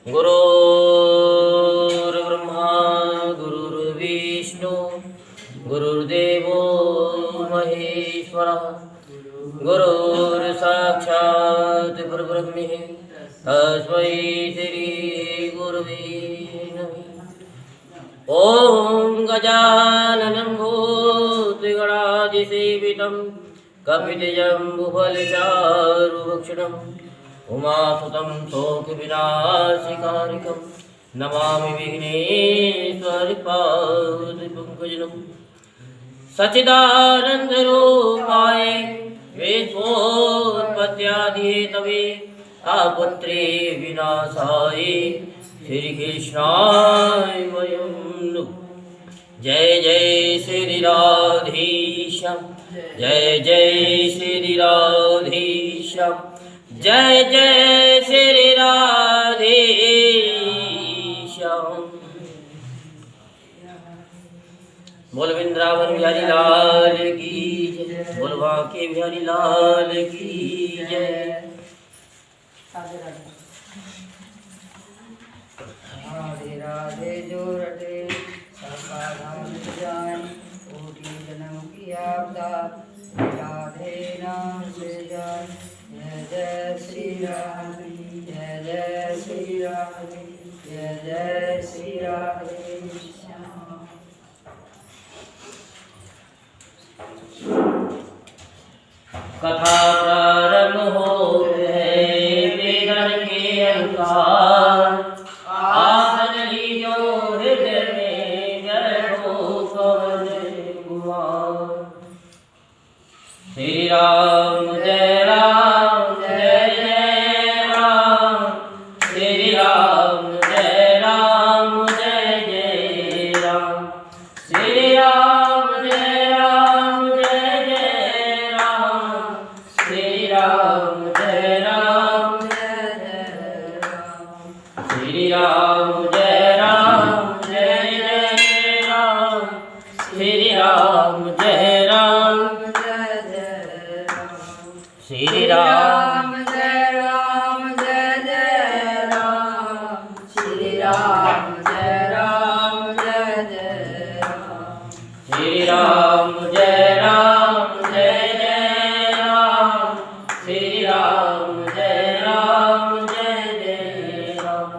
गुरुर्ब्रह्मा गुरुर्विष्णु गुरुर्देवो महेश्वरः गुरुर्साक्षात् परब्रह्म तस्मै श्री गुरुवे नमः। ओम गजाननं भूतगणाधिसेवितं कपितजम्बुफलचारुभक्षणम् उमासुतं शोकविनाशकारिकं नमामि विघ्नेश्वरपादपङ्कजं सच्चिदानन्दरूपाय विश्वोत्पत्त्यादिहेतवे तापत्रे विनाशाय श्रीकृष्णाय वयं नुमः। जय जय श्री राधेश्याम जय जय श्री राधेश्याम जय जय श्री राधेश्याम। बोल वृंदावन बिहारी लाल की जय, बोल बांके बिहारी लाल की जय। राधे राधे जो रटे सबका नाम जाए, कोटि जन्म की आपदा राधे नाम से जाए। जय जय श्री राम जय जय श्री राम जय जय श्री राधे श्याम। कथा प्रारंभ हो है वेदन के अनुसार, आसन लीजो हृदय में बैठो पवन कुमार। श्री राम जय राम जय जय राम, श्री राम जय राम जय जय राम, श्री राम जय राम जय जय राम, श्री राम जय राम जय जय राम, श्री राम जय राम जय जय राम, श्री राम जय राम श्री राम जय राम जय जय राम, श्री राम जय राम जय जय राम, श्री राम जय राम जय जय राम, श्री राम जय राम जय जय राम,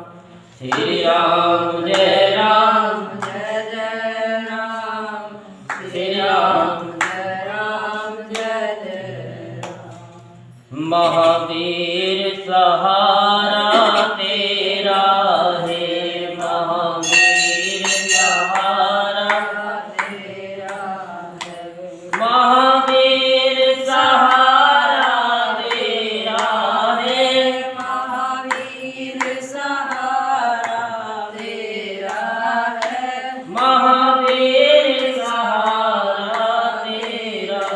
श्री राम जय राम जय जय राम, श्री राम जय राम जय जय राम। महावीर सहारा तेरा है, महावीर सहारा तेरा है, महावीर सहारा तेरा है, महावीर सहारा तेरा है, महावीर सहारा तेरा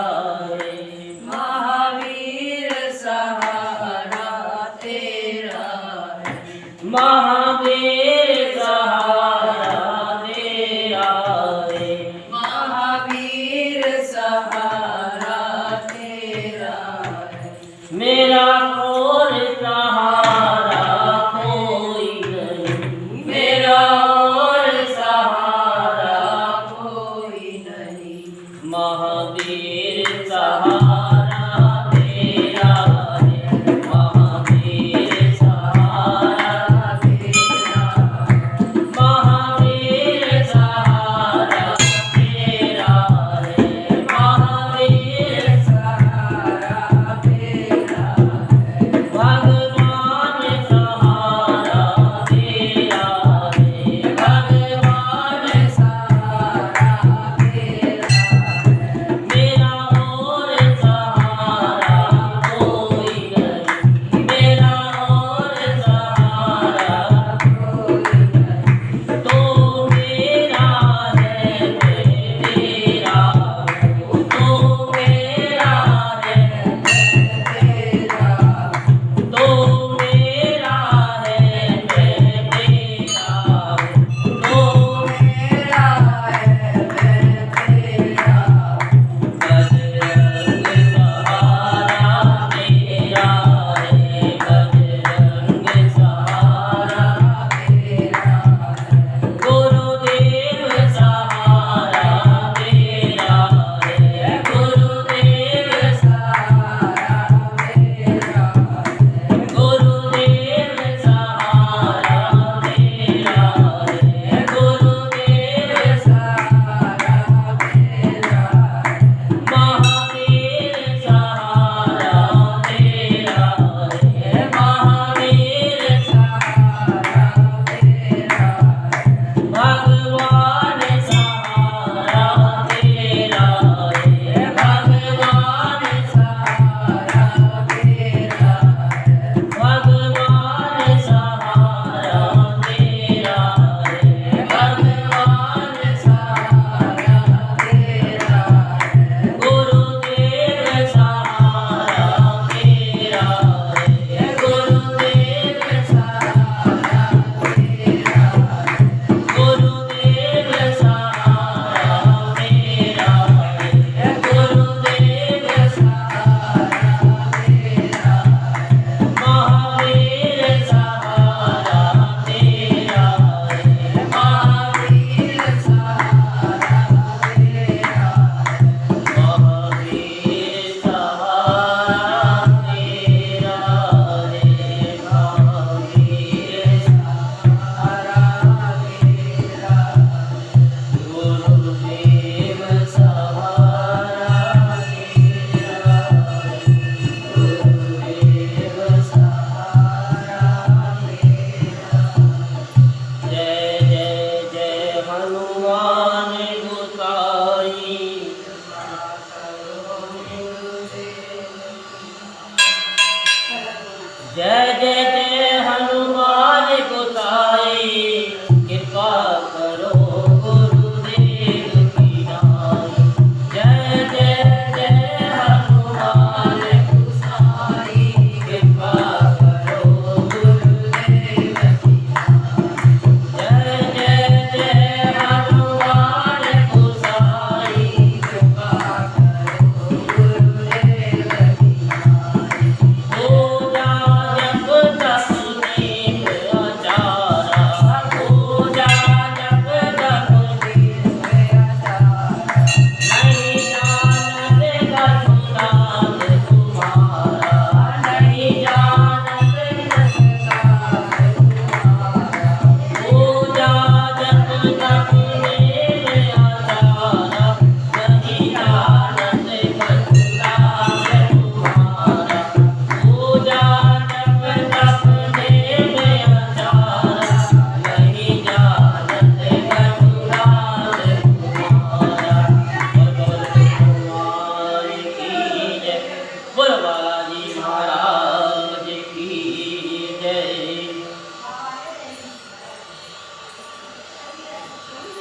है, महावीर सहारा तेरा है, महावीर सहारा तेरा है, महावीर सहारा तेरा है। मेरा और सहारा कोई नहीं, मेरा और सहारा कोई नहीं, महावीर सहारा तेरा है, महावीर सहारा तेरा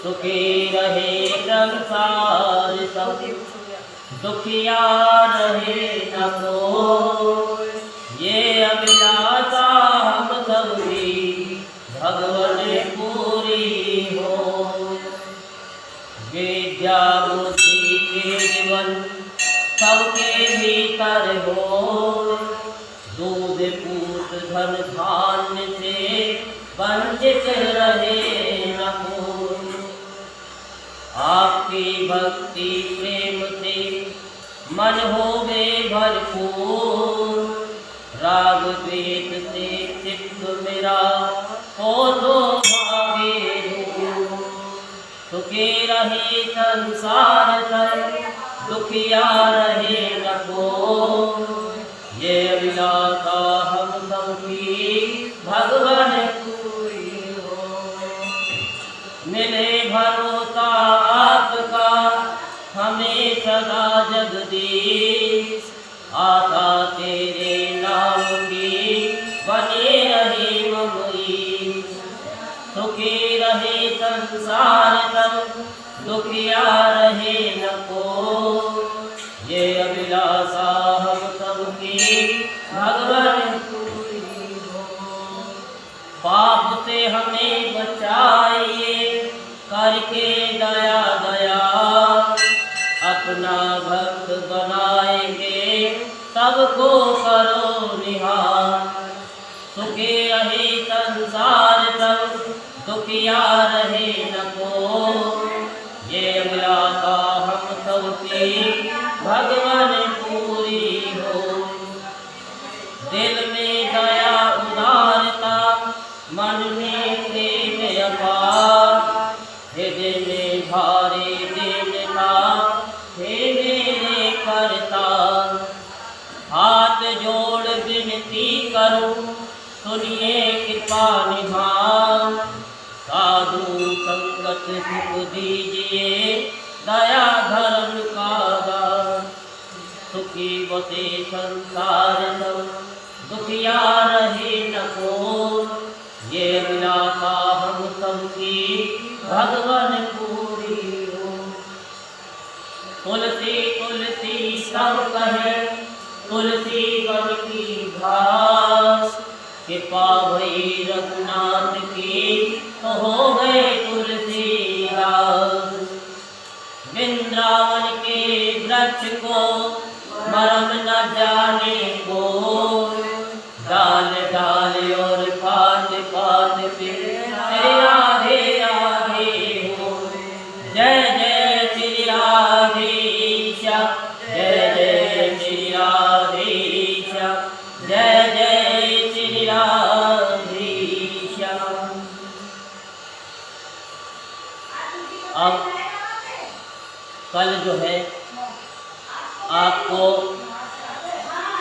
सुखी रहे संसार सब, दुखिया रहे न कोई। ये अभिलाषा हम सबकी भगवन पूरी हो। विद्या बुद्धि के जीवन सबके भीतर हो। दूध पूत धन धान्य से वंचित रहे न कोई। आपकी भक्ति प्रेम से मन होवे भरपूर। राग द्वेष से चित्त मेरा हो तो भागे दूर। सुखी रहे संसार सब, दुखिया रहे न कोई। ये अभिलाषा हम सबकी भगवान पूरी हो। मिले भरोसा आपका हमें सदा जगदीश। आशा तेरे नाम की बने रहे ममरी। सुखी रहे संसार सब, दुखिया रहे न कोई। ये अभिलाषा हम सबकी भगवान पूरी हो। पाप से हमें बचाइए करके दया दया। अपना भक्त बनाएंगे सबको करो निहार। सुखी रहे संसार सब, दुखिया रहे न कोई। ये अभिलाषा हम सबकी भगवान पूरी हो। दिल में दया उदारता, मन में प्रेम अपार। हृदय में भारी दीनता, हे मेरे करतार। हाथ जोड़ विनती करूं, सुनिए कृपा निधान। साधु संगत सुख दीजिए, दया धर्म का दान। सुखी बसे संसार सब, दुखिया रहे न कोई। ये अभिलाषा हम सबकी भगवान पूरी हो। तुलसी तुलसी सब कहे, तुलसी वन की घास। कृपा भई रघुनाथ की, तो हो गए तुलसीदास। वृंदावन के वृक्ष को मरम न जाने को। डाल डाल और पात पात पे राधे राधे हो। जय जय श्री राधेश, जय जय श्री राधेश, जय जय श्री राधेश। अब कल जो है आपको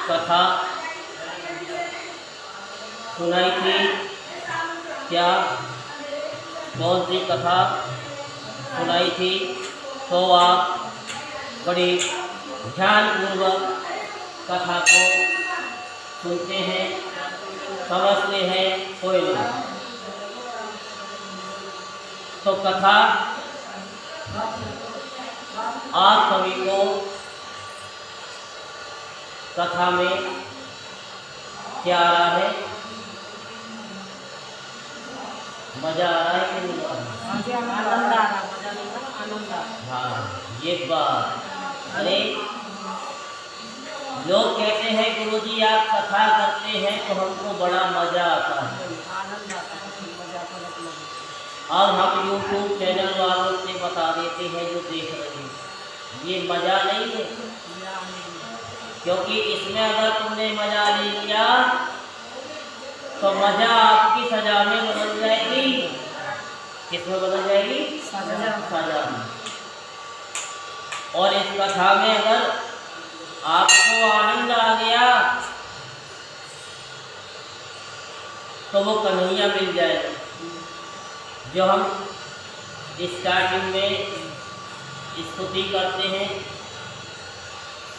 कथा सुनाई थी। क्या कौन सी कथा सुनाई थी? तो आप बड़ी ध्यानपूर्वक कथा को सुनते हैं, समझते हैं, कोई नहीं। तो कथा आप सभी को कथा में क्या आ रहा है? मजा आ रहा है कि नहीं आ रहा? आनंद आ रहा, मजा नहीं आ रहा, आनंद आ रहा। हाँ, ये बात। अरे लोग कहते हैं गुरुजी आप कथा करते हैं तो हमको बड़ा मजा आता है। आनंद आता है, मजा आता है। और हम यूट्यूब चैनल वालों से बता देते हैं जो देख रहे हैं, ये मजा नहीं है। क्योंकि इसमें अगर तुमने मजा ले लिया तो मजा आपकी सजा में बदल जाएगी। किसमें बदल जाएगी? सजा में। और इस कथा में अगर आपको आनंद आ गया तो वो कन्हैया मिल जाएगा जो हम स्टार्टिंग में स्तुति करते हैं।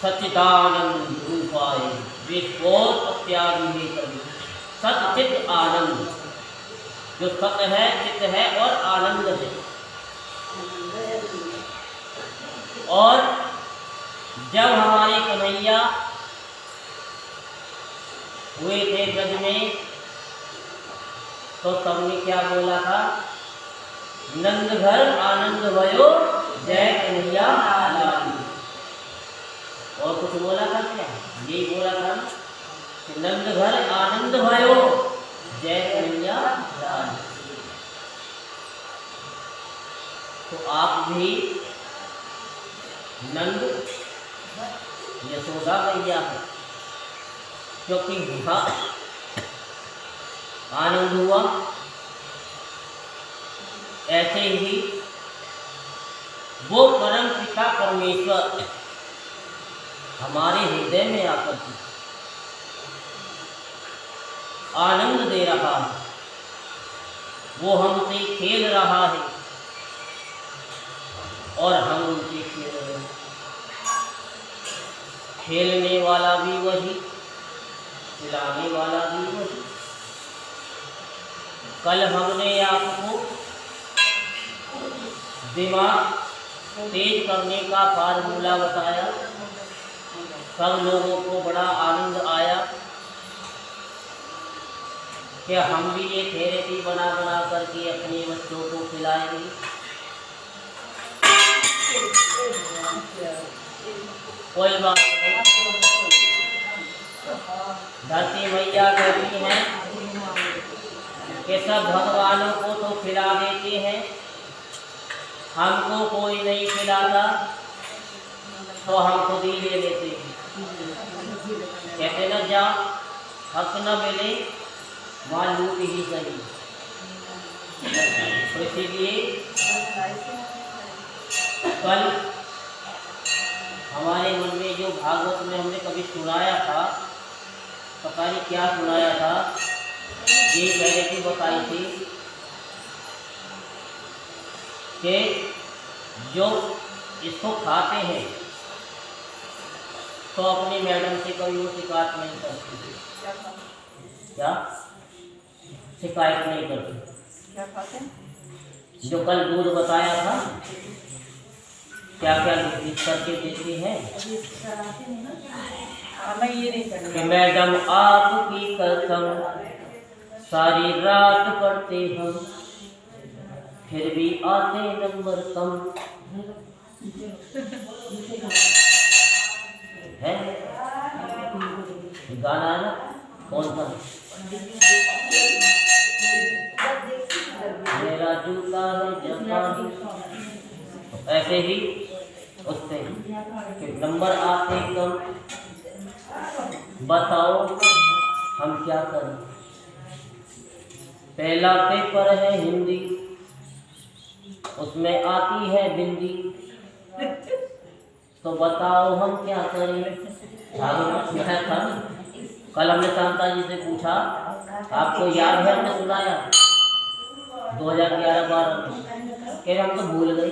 सच्चिदानंद रूपाय विश्वोत त्यागी कवि। सच्चित आनंद, जो सत्य है, चित्त है और आनंद है, और जब हमारे कन्हैया हुए थे ब्रज में तो सबने क्या बोला था? नंद घर आनंद भयो जय कन्हैया लाल। और कुछ बोला था क्या? यही बोला था कि नंद घर आनंद भयो जय कन्हैया लाल। तो आप भी नंद यशोदा मैया है, क्योंकि वहाँ आनंद हुआ। ऐसे ही वो परम पिता परमेश्वर हमारे हृदय में आकर के आनंद दे रहा है, वो हमसे खेल रहा है और हम उनसे खेल रहे हैं। खेलने वाला भी वही, खिलाने वाला भी वही। कल हमने आपको दिमाग तेज करने का फार्मूला बताया, सब लोगों को बड़ा आनंद आया कि हम भी ये थेरेपी बना बना करके अपने बच्चों को खिलाएंगे। कोई बात नहीं, धरती मैया कहती हैं कि सब भगवानों को तो खिला देते हैं, हमको कोई नहीं खिलाता तो हम खुद ही ले लेते हैं। कहते न जा हक न मिले वहाँ लूट ही सही। तो इसीलिए कल हमारे मन में जो भागवत में हमने कभी सुनाया था, पता नहीं क्या सुनाया था, ये पहले की बताई थी कि जो इसको खाते हैं तो अपनी मैडम से कभी वो शिकायत नहीं करती। क्या शिकायत नहीं करती? क्या खाते हैं? जो कल दूध बताया था, क्या क्या मिक्स करके देती है मैं ये नहीं करूँगी कि मैडम आपकी कसम सारी रात पढ़ते हम, फिर भी आते नंबर कम है। गाना है ना, कौन सा? मेरा जूता है जापानी। ऐसे ही उससे कि नंबर आते कम, बताओ हम क्या करें। पहला पेपर है हिंदी, उसमें आती है बिंदी, तो बताओ हम क्या करें। था कल हमने शांता जी से पूछा, आपको याद है हमने सुनाया 2011-12 में, कह हम तो भूल गए,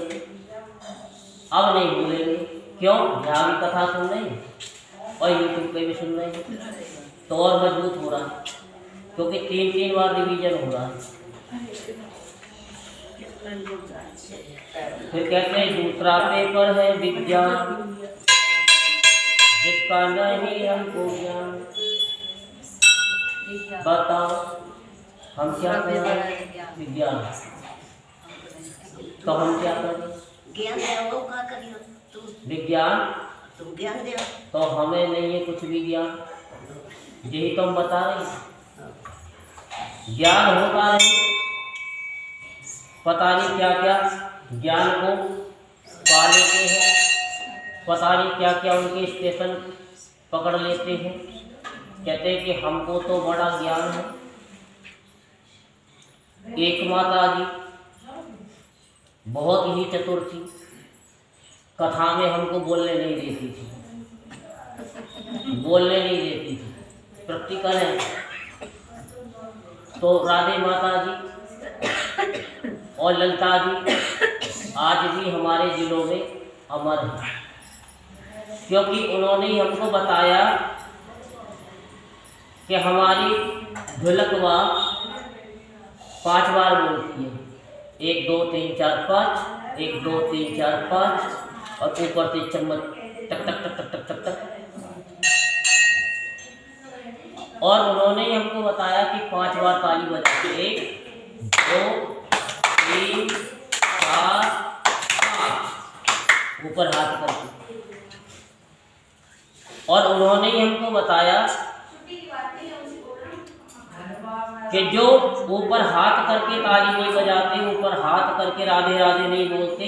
अब नहीं भूलेंगे। क्यों? यहाँ भी कथा सुन रहे हैं और यूट्यूब पे भी सुन रहे हैं, तो और मजबूत हो रहा है, क्योंकि 3-3 बार रिवीजन हो रहा है। फिर कहते हैं दूसरा पेपर है विज्ञान, जिसका नहीं हमको ज्ञान, बताओ हम क्या करें। विज्ञान तो हम क्या करें? ज्ञान देवो का करियो तू, विज्ञान तुम ज्ञान दे। तो हमें नहीं है कुछ भी ज्ञान, यही तो हम बता रहे हैं। ज्ञान होता नहीं, पता नहीं क्या क्या ज्ञान को पा लेते हैं, पता नहीं क्या क्या उनके स्टेशन पकड़ लेते हैं। कहते हैं कि हमको तो बड़ा ज्ञान है। एक माता जी बहुत ही चतुर थी, कथा में हमको बोलने नहीं देती थी, बोलने नहीं देती थी, प्रैक्टिकल है। तो राधे माता जी और ललिता जी आज भी हमारे दिलों में अमर है, क्योंकि उन्होंने ही हमको बताया कि हमारी ढोलकवा 5 बार बोलती है, 1 2 3 4 5, 1 2 3 4 5 और ऊपर से चम्मच टक टक टक टक टक टक टक। और उन्होंने हमको बताया कि 5 बार ताली बजाते, 1 2 3 4 5 ऊपर हाथ करके। और उन्होंने हमको बताया कि जो ऊपर हाथ करके ताली नहीं बजाते, ऊपर हाथ करके राधे राधे नहीं बोलते,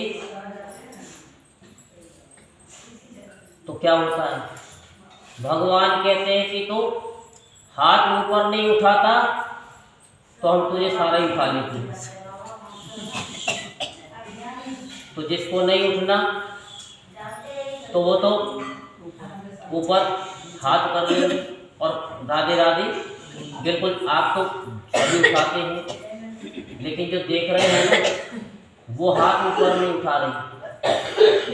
तो क्या होता है? भगवान कहते हैं कि तो हाथ ऊपर नहीं उठाता तो हम तुझे सारा ही उठा लेते। तो जिसको नहीं उठना तो वो तो ऊपर हाथ कर लेंगे और राधे राधे बिल्कुल। आप तो सभी उठाते हैं, लेकिन जो देख रहे हैं ना वो हाथ ऊपर नहीं उठा रहे।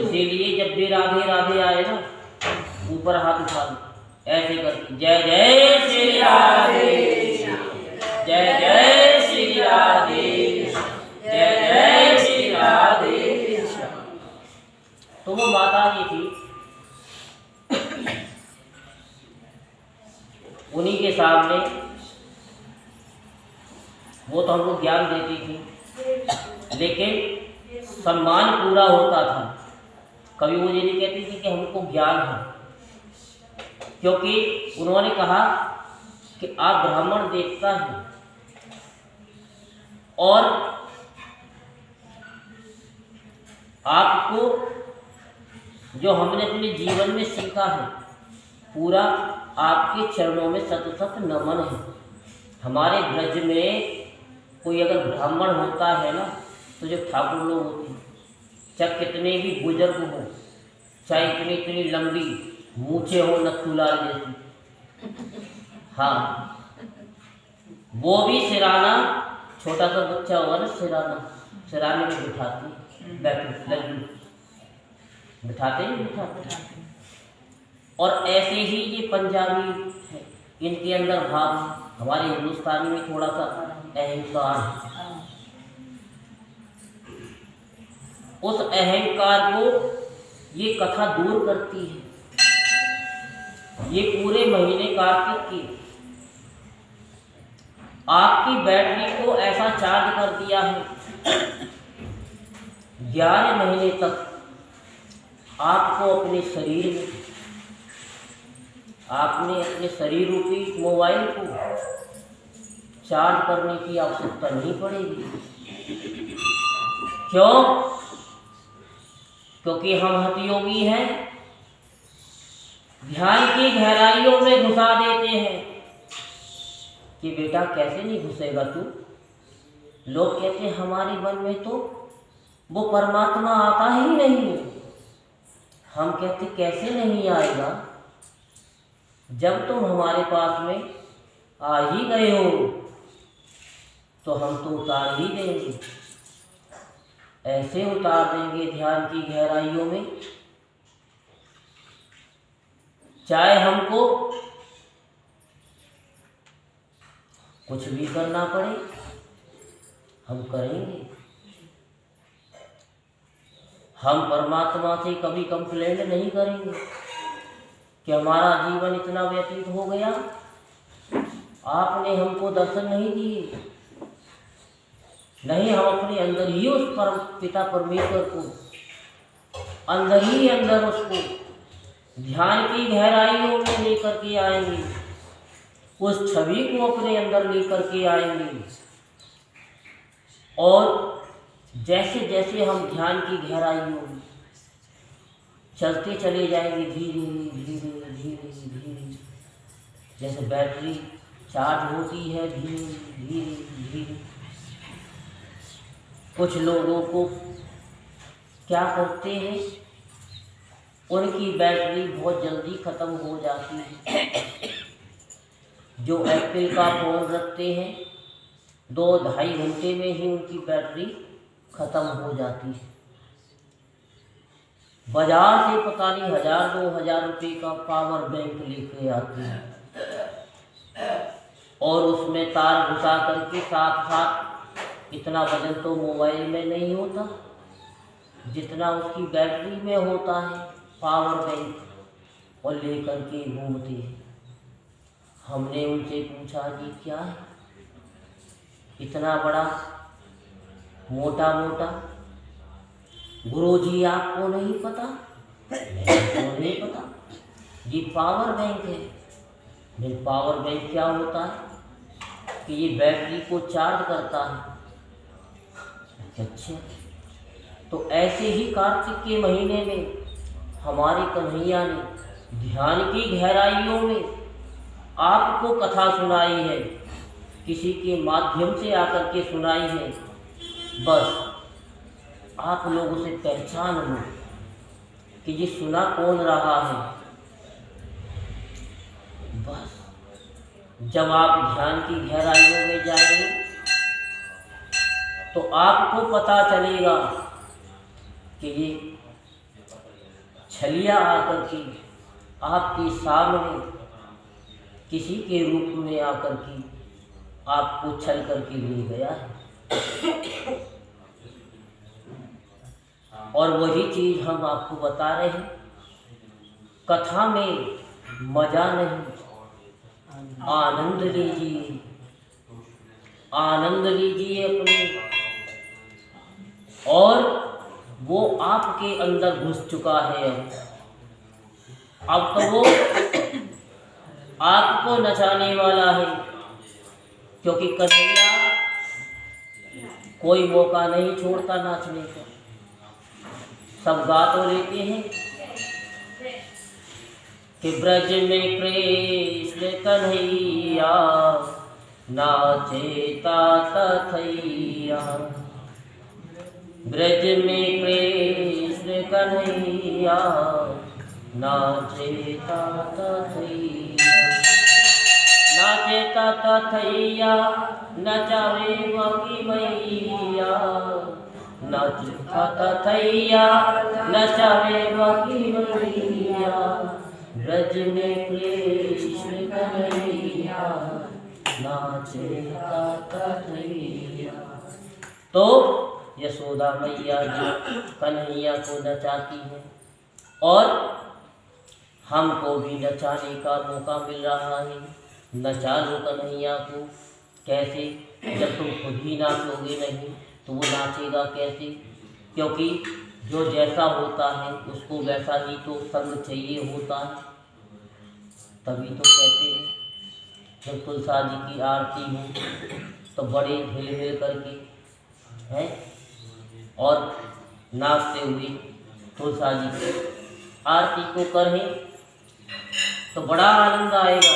इसीलिए जब भी राधे राधे आए ना ऊपर हाथ उठा लो, ऐसे करके जय जय श्री राधे, जय जय श्री राधे, जय जय श्री राधे। तो वो माता जी थी, उन्हीं के सामने वो तो हमको ज्ञान देती थी, लेकिन सम्मान पूरा होता था। कभी वो ये नहीं कहती थी कि हमको ज्ञान है, क्योंकि उन्होंने कहा कि आप ब्राह्मण देवता हैं और आपको जो हमने अपने जीवन में सीखा है पूरा आपके चरणों में सत सत नमन है। हमारे ब्रज में कोई अगर ब्राह्मण होता है ना, तो जो ठाकुर लोग होते हैं, चाहे कितने भी बुजुर्ग हो, चाहे इतनी इतनी लंबी मूछे हो नथुलाल जैसी, हाँ वो भी सिराना, छोटा सा बच्चा होगा ना सिराने में बिठाते, बैठो लड्डू बिठाते ही बिठाते। और ऐसे ही ये पंजाबी है, इनके अंदर भाव, हमारे हिंदुस्तानी में थोड़ा सा अहंकार है। उस अहंकार को ये कथा दूर करती है। ये पूरे महीने कार्तिक की आपकी बैटरी को ऐसा चार्ज कर दिया है, 11 महीने तक आपको अपने शरीर में, आपने अपने शरीर रूपी मोबाइल को चार्ज करने की आवश्यकता नहीं पड़ेगी। क्यों? क्योंकि हम हठयोगी हैं, ध्यान की गहराइयों में घुसा देते हैं कि बेटा कैसे नहीं घुसेगा तू। लोग कहते हैं हमारे मन में तो वो परमात्मा आता ही नहीं। हम कहते कैसे नहीं आएगा, जब तुम हमारे पास में आ ही गए हो तो हम तो उतार ही देंगे, ऐसे उतार देंगे ध्यान की गहराइयों में। चाहे हमको कुछ भी करना पड़े हम करेंगे। हम परमात्मा से कभी कंप्लेंट नहीं करेंगे कि हमारा जीवन इतना व्यतीत हो गया, आपने हमको दर्शन नहीं दिए। नहीं, हम अपने अंदर ही उस परम पिता परमेश्वर को, अंदर ही अंदर उसको ध्यान की गहराइयों में लेकर के आएंगे, उस छवि को अपने अंदर लेकर के आएंगे। और जैसे जैसे हम ध्यान की गहराइयों में चलते चले जाएंगे, धीरे धीरे धीरे धीरे, जैसे बैटरी चार्ज होती है धीरे धीरे धीरे। कुछ लोगों को क्या करते हैं, उनकी बैटरी बहुत जल्दी ख़त्म हो जाती है। जो एप्पल का फ़ोन रखते हैं 2-2.5 घंटे में ही उनकी बैटरी ख़त्म हो जाती है। बाजार से पता नहीं 1000-2000 रुपये का पावर बैंक लेके आते हैं और उसमें तार घुसा करके साथ साथ, इतना वजन तो मोबाइल में नहीं होता, जितना उसकी बैटरी में होता है पावर बैंक, और लेकर के घूमते हैं। हमने उनसे पूछा कि क्या है इतना बड़ा मोटा मोटा? गुरुजी आपको नहीं पता? तो नहीं पता, ये पावर बैंक है। ये पावर बैंक क्या होता है कि ये बैटरी को चार्ज करता है। अच्छा, तो ऐसे ही कार्तिक के महीने में हमारे कन्हैया ने ध्यान की गहराइयों में आपको कथा सुनाई है, किसी के माध्यम से आकर के सुनाई है। बस आप लोग उसे पहचान लो कि ये सुना कौन रहा है। बस जब आप ध्यान की गहराइयों में जाएंगे तो आपको पता चलेगा कि ये छलिया आकर के आपके सामने किसी के रूप में आकर के आपको छल करके ले गया है। और वही चीज हम आपको बता रहे हैं। कथा में मजा नहीं, आनंद लीजिए, आनंद लीजिए अपने, और वो आपके अंदर घुस चुका है। अब तो वो आपको नचाने वाला है, क्योंकि कन्हैया कोई मौका नहीं छोड़ता नाचने का। सब गा तो लेते हैं कि ब्रज में कृष्ण कन्हैया नाचे तथैया, ब्रज में कृष्ण कन्हैया नाचे तथैया, नाचे तथैया नचावे बाकी मैया, नाचे तथैया नचावे बाकी मैया, ब्रज में कृष्ण कन्हैया नाचे तथैया। तो यशोदा मैया जी कन्हैया को नचाती हैं, और हमको भी नचाने का मौका मिल रहा है। नचा लो कन्हैया को। कैसे? जब तुम खुद ही नाचोगे नहीं तो वो नाचेगा कैसे? क्योंकि जो जैसा होता है उसको वैसा ही तो संग चाहिए होता है। तभी तो कहते हैं जब तुलसा जी की आरती हो तो बड़े हिल हिल करके हैं और नाचते हुए तुलसा जी की आरती को करें तो बड़ा आनंद आएगा।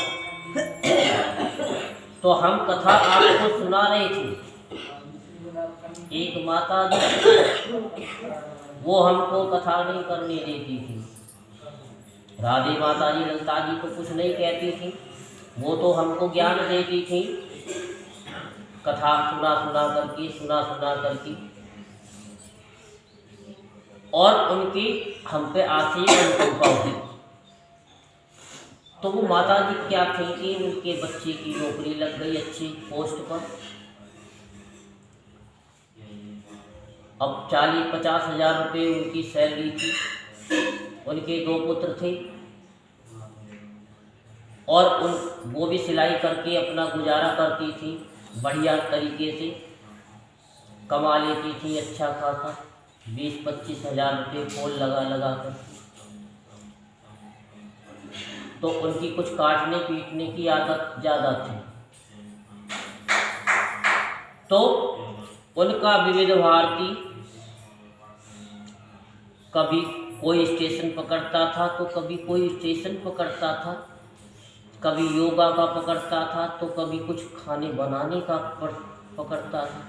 तो हम कथा आपको सुना रहे थे। एक माता जी वो हमको कथा नहीं करने देती थी। राधे माता जी ललिता जी को कुछ नहीं कहती थी, वो तो हमको ज्ञान देती थी कथा सुना सुना करके, और उनकी हम पे आशीर्वाद कृपा हुई। तो वो माता जी क्या थी कि उनके बच्चे की नौकरी लग गई अच्छी पोस्ट पर। अब 40-50 हज़ार रुपये उनकी सैलरी थी। उनके 2 पुत्र थे और वो भी सिलाई करके अपना गुजारा करती थी, बढ़िया तरीके से कमा लेती थी अच्छा खासा, 20-25 हज़ार रुपये फूल लगा कर। तो उनकी कुछ काटने पीटने की आदत ज़्यादा थी। तो उनका विविध भारती कभी कोई स्टेशन पकड़ता था तो कभी कोई स्टेशन पकड़ता था, कभी योगा का पकड़ता था तो कभी कुछ खाने बनाने का पकड़ता था।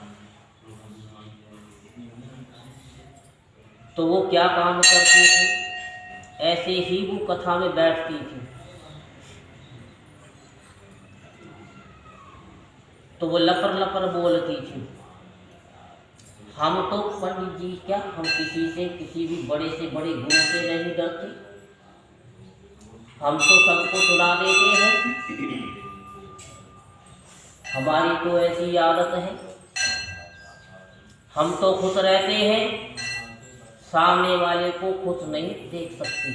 तो वो क्या काम करती थी, ऐसे ही वो कथा में बैठती थी। तो वो लपर लपर बोलती थी। हम तो पंडित जी क्या, हम किसी से किसी भी बड़े से बड़े गुरु से नहीं डरते, हम तो सबको सुना देते हैं, हमारी तो ऐसी आदत है, हम तो खुश रहते हैं, सामने वाले को खुश नहीं देख सकती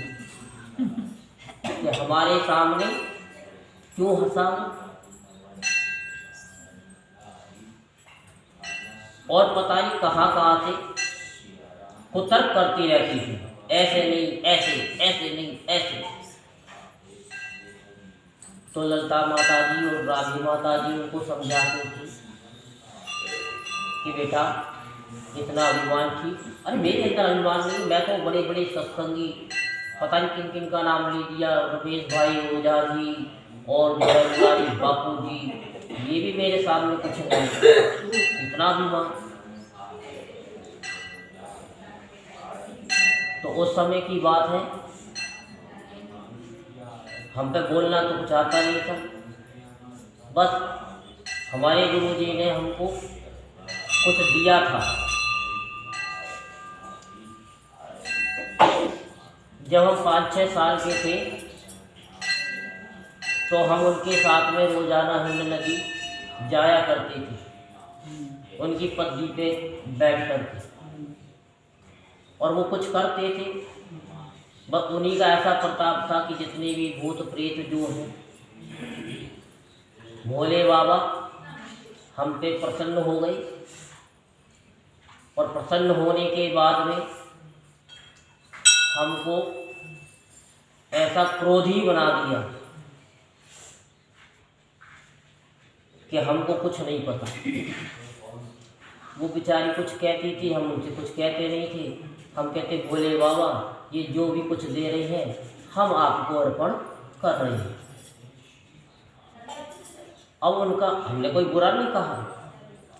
कि हमारे सामने क्यों हंसा, और पता नहीं कहाँ से कुतर्क करती रहती थी, ऐसे नहीं ऐसे, ऐसे नहीं ऐसे। तो ललिता माता जी और राधी माता जी उनको समझाती थी कि बेटा इतना अभिमान थी। अरे मेरे अंदर अभिमान नहीं, मैं तो बड़े बड़े सत्संगी, पता नहीं किन किन का नाम ले दिया, रमेश भाई ओझा जी और जो है मुरारी बापू जी, ये भी मेरे सामने कुछ नहीं, इतना अभिमान। तो उस समय की बात है, हम पे बोलना तो कुछ आता नहीं था, बस हमारे गुरुजी ने हमको कुछ दिया था। जब हम 5-6 साल के थे तो हम उनके साथ में रोजाना हिंद नदी जाया करते थे, उनकी पदवी पे बैठ करके, और वो कुछ करते थे, बस उन्हीं का ऐसा प्रताप था कि जितने भी भूत प्रेत जो हैं, भोले बाबा हम पे प्रसन्न हो गए, और प्रसन्न होने के बाद में हमको ऐसा क्रोधी बना दिया कि हमको कुछ नहीं पता। वो बेचारी कुछ कहती थी, हम उनसे कुछ कहते नहीं थे। हम कहते भोले बाबा ये जो भी कुछ दे रहे हैं हम आपको अर्पण कर रहे हैं। अब उनका हमने कोई बुरा नहीं कहा,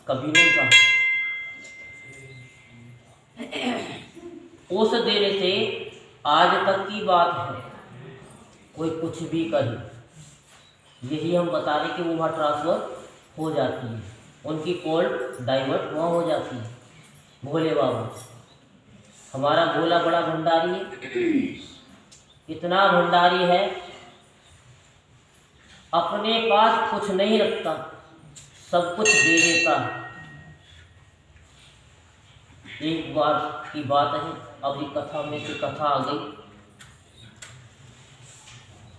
कभी नहीं कहा। उस दिन से आज तक की बात है, कोई कुछ भी करे, यही हम बता रहे कि वो वहाँ ट्रांसफ़र हो जाती है, उनकी कॉल डाइवर्ट वहाँ हो जाती है। भोले बाबा हमारा भोला बड़ा भंडारी है, इतना भंडारी है, अपने पास कुछ नहीं रखता, सब कुछ दे देता। एक बार की बात है, अभी कथा में से कथा आ गई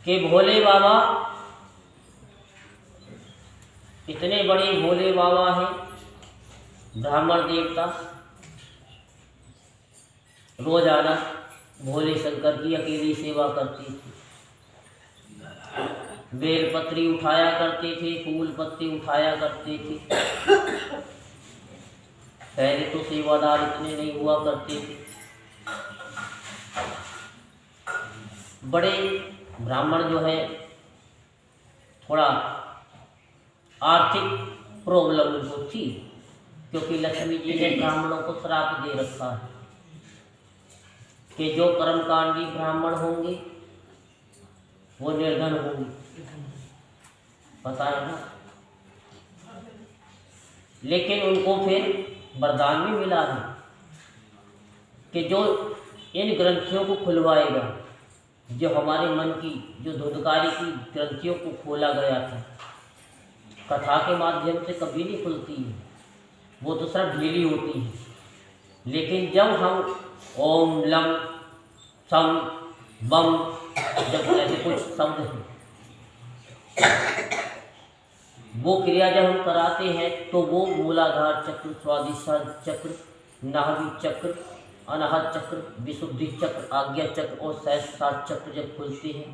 कि भोले बाबा इतने बड़े भोले बाबा हैं, ब्राह्मण देवता, रोजाना भोले शंकर की अकेली सेवा करती थी। बेलपत्री उठाया करते थे, फूल पत्ती उठाया करते थे। पहले तो सेवादार इतने नहीं हुआ करते थे, बड़े ब्राह्मण जो है थोड़ा आर्थिक प्रॉब्लम उनको थी, क्योंकि लक्ष्मी जी ने ब्राह्मणों को श्राप दे रखा है कि जो कर्मकांडी ब्राह्मण होंगे वो निर्धन होंगे, पता है ना। लेकिन उनको फिर वरदान भी मिला है कि जो इन ग्रंथियों को खुलवाएगा, जो हमारे मन की जो धुंधकारी की ग्रंथियों को खोला गया था, कथा के माध्यम से कभी नहीं खुलती है, वो तो सिर्फ ढीली होती है। लेकिन जब हम ओम लम सम बम, जब ऐसे कुछ शब्द हैं, वो क्रिया जब हम कराते हैं तो वो मूलाधार चक्र, स्वादिष्ठान चक्र, नाभि चक्र, अनाहत चक्र, विशुद्धि चक्र, आज्ञा चक्र और सहस्त्रार चक्र जब खुलते हैं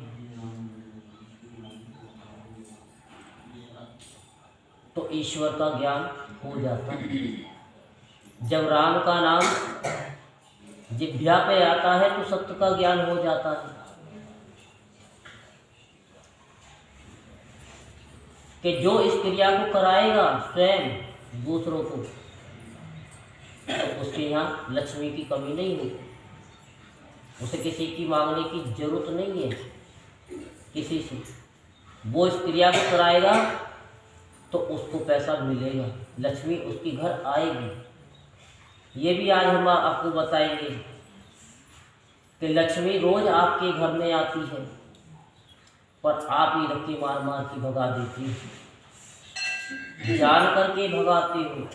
तो ईश्वर का ज्ञान हो जाता है। जब राम का नाम जिह्वा पे आता है तो सत्य का ज्ञान हो जाता है कि जो इस क्रिया को कराएगा स्वयं दूसरों को, तो उसके यहाँ लक्ष्मी की कमी नहीं होगी, उसे किसी की मांगने की जरूरत नहीं है किसी से। वो इस क्रिया को कराएगा तो उसको पैसा मिलेगा, लक्ष्मी उसके घर आएगी। ये भी आज हम आपको बताएंगे कि लक्ष्मी रोज आपके घर में आती है, पर आप ही धक्के मार मार के भगा देती हो, जान करके भगाते हो,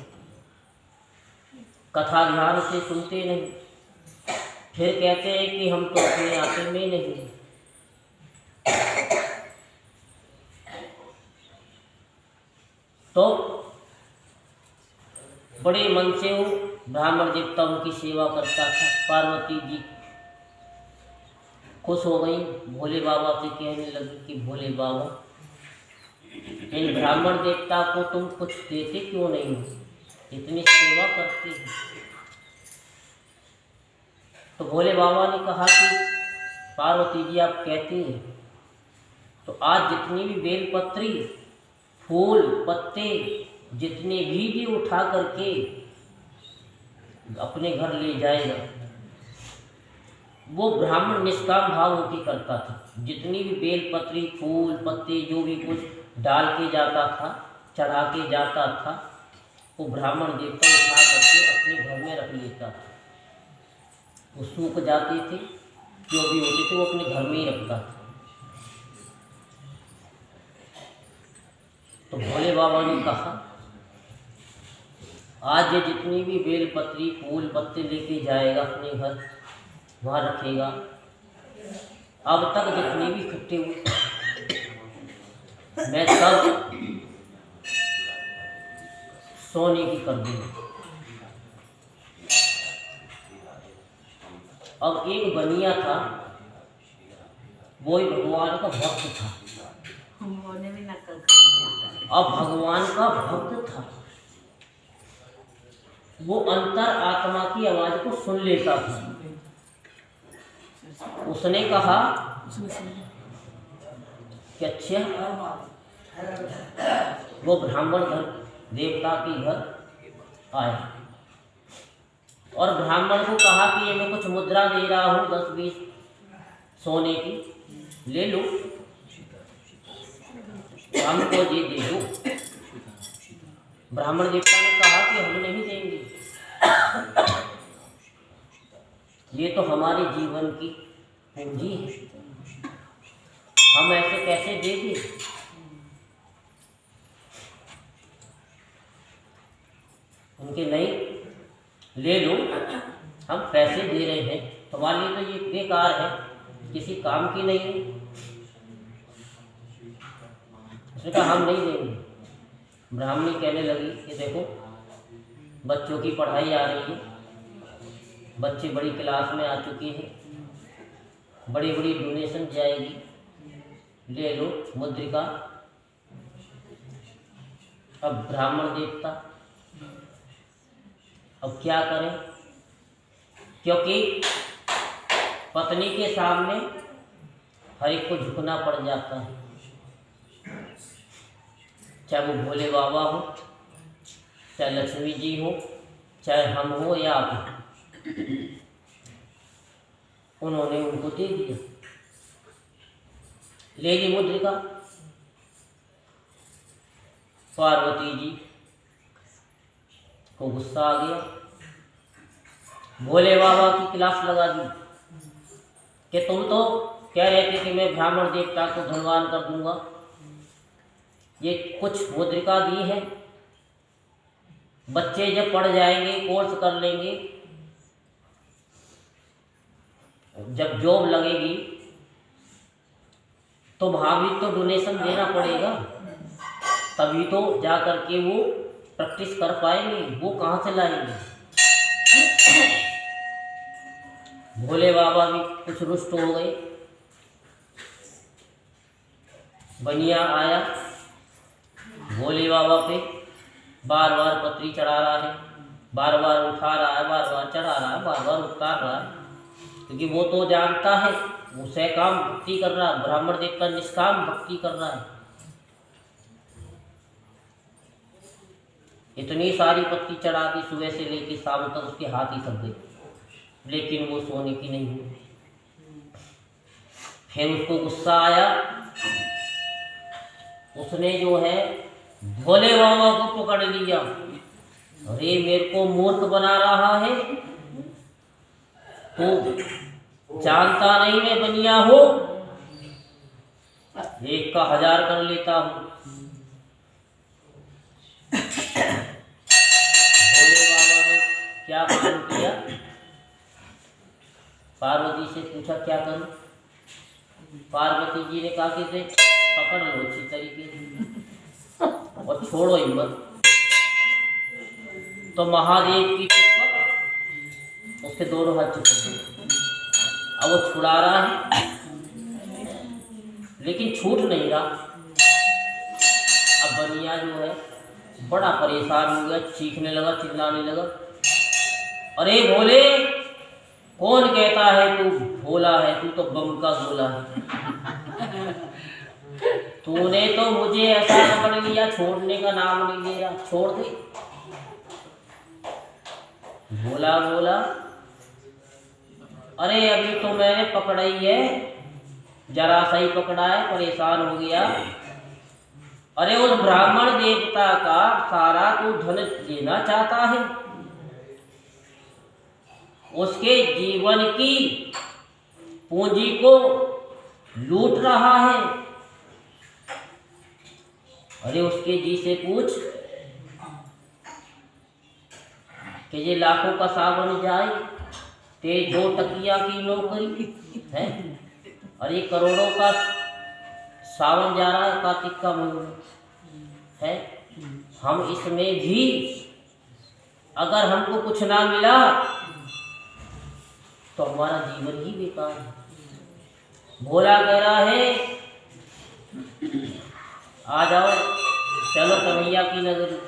कथा ध्यान से सुनते नहीं। फिर कहते हैं कि हम तो अपने आटे में नहीं हैं। तो बड़े मन से वो ब्राह्मण देवता उनकी सेवा करता था। पार्वती जी खुश हो गई, भोले बाबा से कहने लगी कि भोले बाबा, इन ब्राह्मण देवता को तुम कुछ देते क्यों नहीं हो, इतनी सेवा करते हैं। तो भोले बाबा ने कहा कि पार्वती जी आप कहती हैं, तो आज जितनी भी बेलपत्री, फूल, पत्ते जितने भी उठा करके अपने घर ले जाएगा, वो ब्राह्मण निष्काम भाव होकर करता था। जितनी भी बेलपत्री, फूल, पत्ते जो भी कुछ डाल के जाता था, चढ़ा के जाता था, वो ब्राह्मण देवता उठा करके अपने घर में रख लेता था। वो सूख जाते थे, जो भी होते थे वो अपने घर में ही रखता था। तो भोले बाबा ने कहा आज ये जितनी भी बेलपत्री, फूल, पत्ते लेके जाएगा अपने घर, वहाँ रखेगा, अब तक जितने भी इकट्ठे हुए मैं सब सोने की कर दूंगा। अब एक बनिया था, वो ही भगवान का भक्त था। अब भगवान का भक्त था, वो अंतर आत्मा की आवाज को सुन लेता था। उसने कहा कि अच्छा, वो ब्राह्मण घर, देवता के घर आया और ब्राह्मण को कहा कि ये मैं कुछ मुद्रा दे रहा हूँ 10-20 सोने की, ले लो, हमको ये दे दो। ब्राह्मण देवता ने कहा कि हम नहीं देंगे, ये तो हमारे जीवन की पूंजी है, हम ऐसे कैसे देंगे। उनके नहीं, ले लो, हम पैसे दे रहे हैं, तुम्हारे लिए तो ये बेकार है, किसी काम की नहीं है। उसने कहा हम नहीं देंगे। ब्राह्मणी कहने लगी कि देखो, बच्चों की पढ़ाई आ रही है, बच्चे बड़ी क्लास में आ चुके हैं, बड़ी बड़ी डोनेशन जाएगी, ले लो मुद्रिका। अब ब्राह्मण देवता अब क्या करें, क्योंकि पत्नी के सामने हर एक को झुकना पड़ जाता है, चाहे वो भोले बाबा हो, चाहे लक्ष्मी जी हो, चाहे हम हो या आप। उन्होंने उनको दे दिया, ले ली मुद्रिका। पार्वती जी को गुस्सा आ गया, भोले बाबा की क्लास लगा दी कि तुम तो कह रहे थे कि मैं ब्राह्मण देवता को धनवान कर दूंगा, ये कुछ मुद्रिका दी है, बच्चे जब पढ़ जाएंगे, कोर्स कर लेंगे, जब जॉब लगेगी तो वहाँ भी तो डोनेशन देना पड़ेगा, तभी तो जा करके वो प्रैक्टिस कर पाएंगे, वो कहाँ से लाएंगे। भोले बाबा भी कुछ रुष्ट हो गए। बनिया आया, भोले बाबा पे बार बार पत्री चढ़ा रहा है, बार बार उठा रहा है, बार बार चढ़ा रहा है, बार बार उतार रहा है, क्योंकि वो तो जानता है वो सकाम भक्ति कर रहा है, ब्राह्मण देवता निष्काम भक्ति कर रहा है। इतनी सारी पत्ती चढ़ा दी, सुबह से लेकर शाम तक उसके हाथ ही थक गए, लेकिन वो सोने की नहीं हुई। फिर उसको गुस्सा आया, उसने जो है भोले बाबा को पकड़ लिया, अरे मेरे को मूर्ख बना रहा है, तो जानता नहीं मैं बनिया हूँ, 1 का 1000 कर लेता हूँ। भोले बाबा ने क्या काम किया, पार्वती से पूछा क्या करूं? पार्वती जी ने कहा कि इसे पकड़ लो अच्छी तरीके से और छोड़ो ही मत। तो महादेव की चिपक उसके दोनों हाथ चिपक गए। अब वो छुड़ा रहा है लेकिन छूट नहीं रहा। अब बनिया जो है बड़ा परेशान हो गया, चीखने लगा, चिल्लाने लगा, अरे भोले, कौन कहता है तू भोला है? तू तो बम का गोला है। तूने तो मुझे ऐसा पकड़ लिया, छोड़ने का नाम नहीं ले रहा। छोड़ दे। भोला बोला, अरे अभी तो मैंने पकड़ा ही है, जरा सा ही पकड़ा है, परेशान हो गया। अरे उस ब्राह्मण देवता का सारा तू धन लेना चाहता है, उसके जीवन की पूंजी को लूट रहा है। अरे उसके जी से पूछ कि ये लाखों का सावन जाए, ते 2 टकिया की नौकरी है। अरे करोड़ों का सावन जा रहा है, कार्तिक का महीना है। हम इसमें भी अगर हमको कुछ ना मिला तो हमारा जीवन ही बेकार है। भोला कह रहा है, आ जाओ, चलो कन्हैया की नगरी।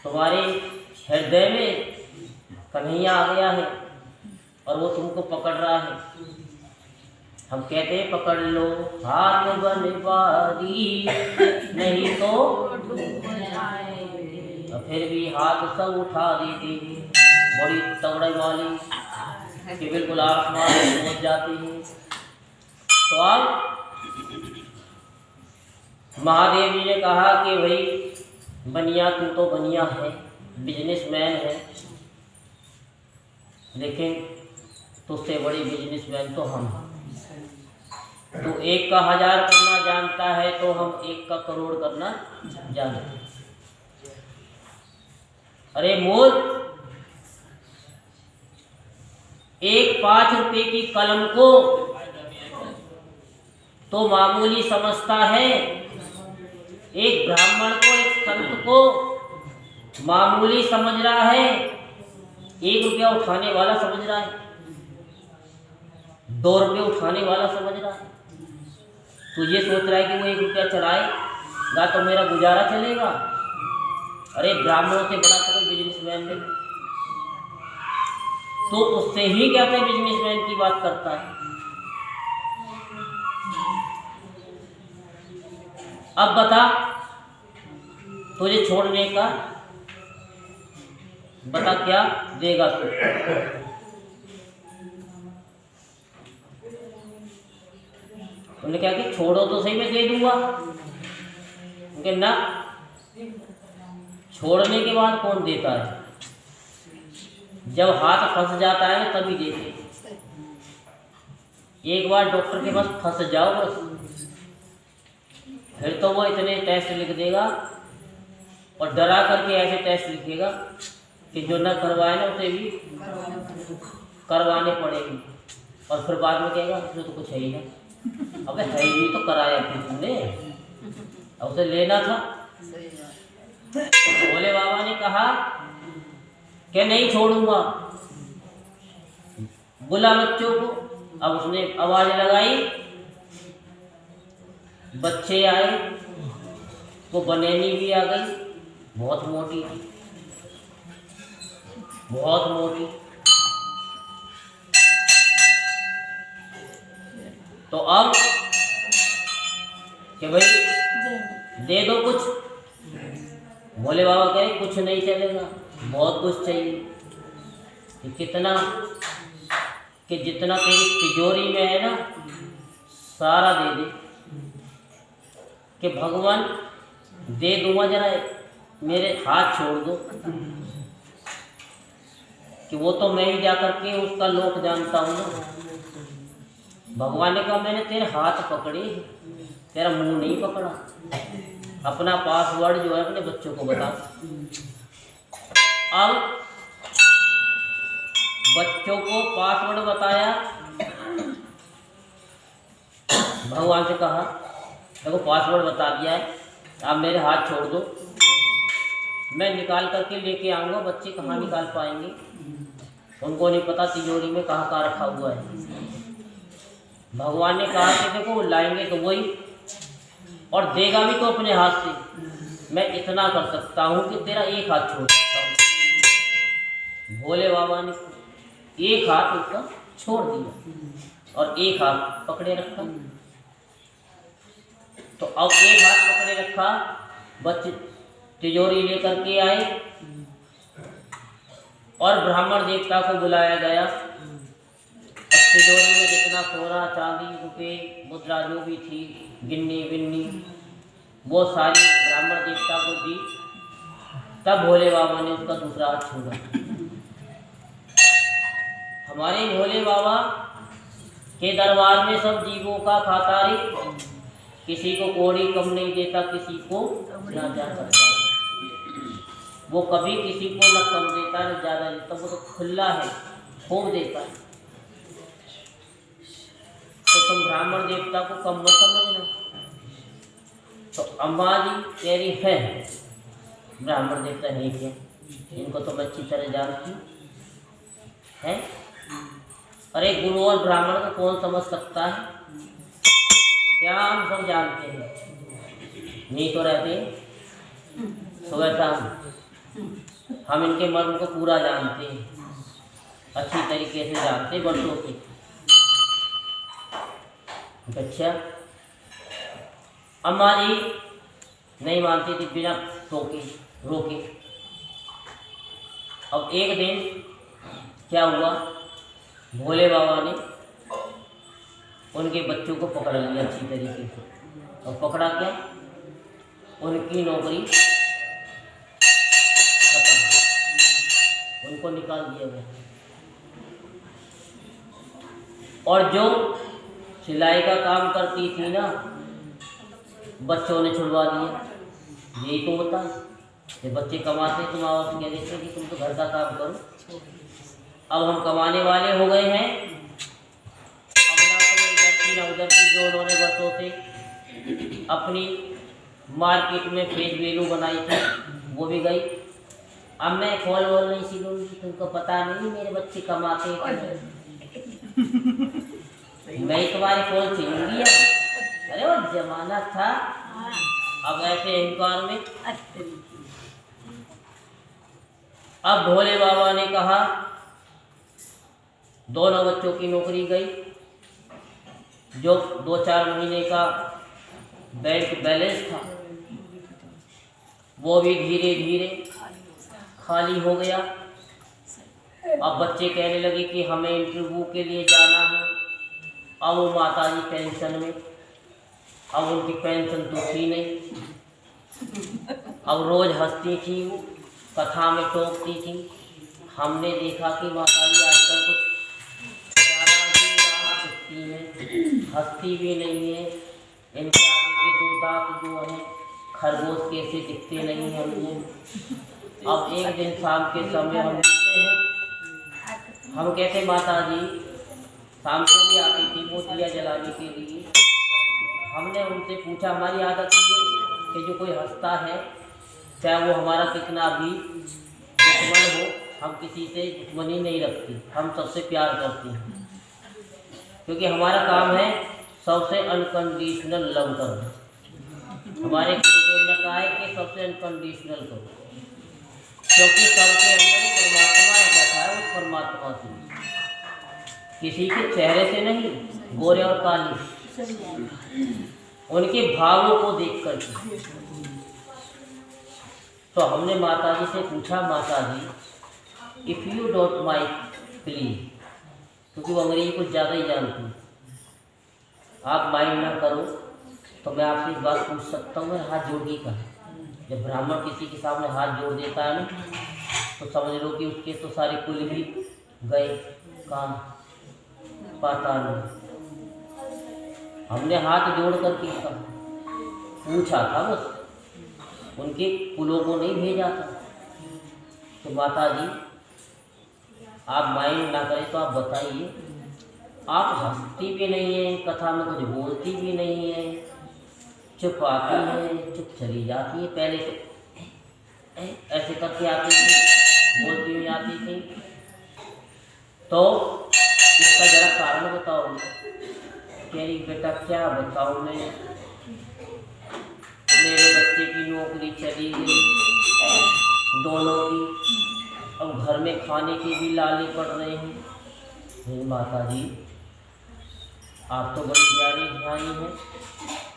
तुम्हारे हृदय में कन्हैया आ गया है और वो तुमको पकड़ रहा है। हम कहते हैं पकड़ लो हाथ बनवारी, नहीं तो फिर भी हाथ सब उठा देते हैं, बड़ी तगड़े वाली कि बिल्कुल आसमान में पहुंच जाते हैं। तो अब महादेव जी ने कहा कि भाई बनिया, तू तो बनिया है, बिजनेसमैन है, लेकिन तुझसे बड़े बिजनेसमैन तो हम। तू 1 का 1000 करना जानता है तो हम 1 का करोड़ करना जानते हैं। अरे मोल, 1 5 रुपए की कलम को तो मामूली समझता है, एक ब्राह्मण को, एक संत को मामूली समझ रहा है। 1 रुपया उठाने वाला समझ रहा है, 2 रुपये उठाने वाला समझ रहा है। तो ये सोच रहा है कि वो 1 रुपया चढ़ाएगा तो मेरा गुजारा चलेगा। अरे ब्राह्मणों से बड़ा तो कोई बिजनेसमैन नहीं, तो उससे ही कहते हैं बिजनेसमैन की बात करता है। अब बता, तुझे छोड़ने का बता क्या देगा तू? उन्होंने क्या कि छोड़ो तो सही, मैं दे दूंगा। उनके ना, छोड़ने के बाद कौन देता है? जब हाथ फंस जाता है ना तभी देते। एक बार डॉक्टर के पास फंस जाओ बस, फिर तो वो इतने टेस्ट लिख देगा और डरा करके ऐसे टेस्ट लिखेगा कि जो ना करवाए ना उसे भी करवाने पड़ेगी। और फिर बाद में कहेगा उसमें तो कुछ है ही नहीं। अबे है ही नहीं तो कराया क्यों तुमने? अब उसे लेना था। भोले बाबा ने कहा कि नहीं छोड़ूंगा, बुला बच्चों को। अब उसने आवाज लगाई, बच्चे आए, वो बनेनी भी आ गई, बहुत मोटी थी, बहुत मोटी। तो अब कि भाई दे दो कुछ। भोले बाबा कहे कुछ नहीं चलेगा, बहुत कुछ चाहिए। कि कितना? कि जितना तेरी तिजोरी में है ना सारा दे दे। कि भगवान दे दूंगा, जरा मेरे हाथ छोड़ दो। कि वो तो मैं ही जा करके उसका लोक जानता हूँ ना। भगवान ने कहा मैंने तेरे हाथ पकड़े, तेरा मुंह नहीं पकड़ा। अपना पासवर्ड जो है अपने बच्चों को बता। अब बच्चों को पासवर्ड बताया, भगवान से कहा देखो पासवर्ड बता दिया है, आप मेरे हाथ छोड़ दो, मैं निकाल करके लेके आऊँगा। बच्चे कहाँ निकाल पाएंगे, उनको नहीं पता तिजोरी में कहाँ कहाँ रखा हुआ है। भगवान ने कहा कि देखो लाएंगे तो वही, और देगा भी तो अपने हाथ से। मैं इतना कर सकता हूँ कि तेरा एक हाथ छोड़ सकता हूँ। भोले बाबा ने एक हाथ उसका छोड़ दिया और एक हाथ पकड़े रखा। तो अब एक हाथ पकड़े रखा, बच्चे तिजोरी लेकर के आए और ब्राह्मण देवता को बुलाया गया। तिजोरी में जितना सोना चांदी रुपये मुद्रा जो भी थी गिन्नी बिन्नी वो सारी ब्राह्मण देवता को दी। तब भोले बाबा ने उसका दूसरा हाथ छोड़ा। हमारे भोले बाबा के दरबार में सब जीवों का खाता रे, किसी को कोड़ी कम नहीं देता, किसी को ज़्यादा करता। वो कभी किसी को न कम देता न ज़्यादा देता, वो तो खुला है, खूब देता है। तो तुम ब्राह्मण देवता को कम मत समझना। तो अम्मा जी कह रही है ब्राह्मण देवता नहीं क्या, इनको तो मैं अच्छी तरह जानती है। अरे गुरु और ब्राह्मण को कौन समझ सकता है, क्या हम सब जानते हैं, नहीं तो रहते सुबह शाम। हम इनके मर्म को पूरा जानते हैं, अच्छी तरीके से जानते वर्षों से। अच्छा, अम्मा जी नहीं मानती थी बिना रोके। अब एक दिन क्या हुआ, भोले बाबा ने उनके बच्चों को पकड़ लिया अच्छी तरीके से। और पकड़ा क्या, उनकी नौकरी खत्म, उनको निकाल दिया गया। और जो सिलाई का काम करती थी ना, बच्चों ने छुड़वा दिया। यही तो होता है, ये बच्चे कमाते तुम आवाज़ कह देते कि तुम तो घर का काम करो। अब हम कमाने वाले हो गए हैं, अब ना तो इधर की ना उधर की जो उन्होंने बच्चों से अपनी मार्केट में फेस वैल्यू बनाई थी वो भी गई। अब मैं खोल वोल नहीं सीखूंगी, तुमको पता नहीं मेरे बच्चे कमाते हैं, मैं ही तुम्हारी खोल सीखूंगी। अरे वो जमाना था, अब ऐसे अहंकार में। अब भोले बाबा ने कहा दोनों बच्चों की नौकरी गई, जो 2-4 महीने का बैंक बैलेंस था वो भी धीरे धीरे खाली हो गया। अब बच्चे कहने लगे कि हमें इंटरव्यू के लिए जाना है। अब वो माता जी टेंशन में, अब उनकी पेंशन तो थी नहीं। अब रोज़ हंसती थी, वो कथा में टोकती थी। हमने देखा कि माता जी आजकल कुछ ज़्यादा ही राह दिखती हैं, हंसती भी नहीं है। इनके आगे के 2 दांत जो हैं खरगोश कैसे दिखते नहीं हैं हमको। अब एक दिन शाम के समय हम कहते माता जी शाम को भी आती थी वो दिया जलाने के लिए। हमने उनसे पूछा, हमारी आदत है कि जो कोई हंसता है चाहे वो हमारा कितना भी दुश्मन हो, हम किसी से दुश्मनी नहीं रखती, हम सबसे प्यार करते हैं, क्योंकि हमारा काम है सबसे अनकंडीशनल लव करना। हमारे गुरुदेव ने कहा है कि सबसे अनकंडीशनल करो, क्योंकि सबके अंदर परमात्मा बैठा है, उस परमात्मा से, किसी के चेहरे से नहीं, गोरे और काले, उनके भावों को देख करके। तो हमने माता जी से पूछा, माता जी if you don't mind please, क्योंकि वो अंग्रेजी कुछ ज़्यादा ही जानती, आप माइंड ना करो तो मैं आपसे एक बात पूछ सकता हूँ। मैं हाथ जोड़ने का, जब ब्राह्मण किसी के सामने हाथ जोड़ देता है ना तो समझ लो कि उसके तो सारे कुल भी गए काम पाताल में। हमने हाथ जोड़ करके पूछा था, बस उनके कुलों को नहीं भेजा था। तो माता जी आप माइंड ना करें तो आप बताइए, आप हंसती भी नहीं है, कथा में कुछ बोलती भी नहीं है, चुप आती है, चुप चली जाती है। पहले तो ऐसे करके आती थी, बोलती हुई आती थी। तो इसका जरा कारण बताओ। कह रही बेटा क्या बताऊँ मैं, मेरे बच्चे की नौकरी चली गई, दोनों की, अब घर में खाने के भी लाले पड़ रहे हैं। हे माता जी, आप तो बड़ी प्यारी ध्यानी हैं,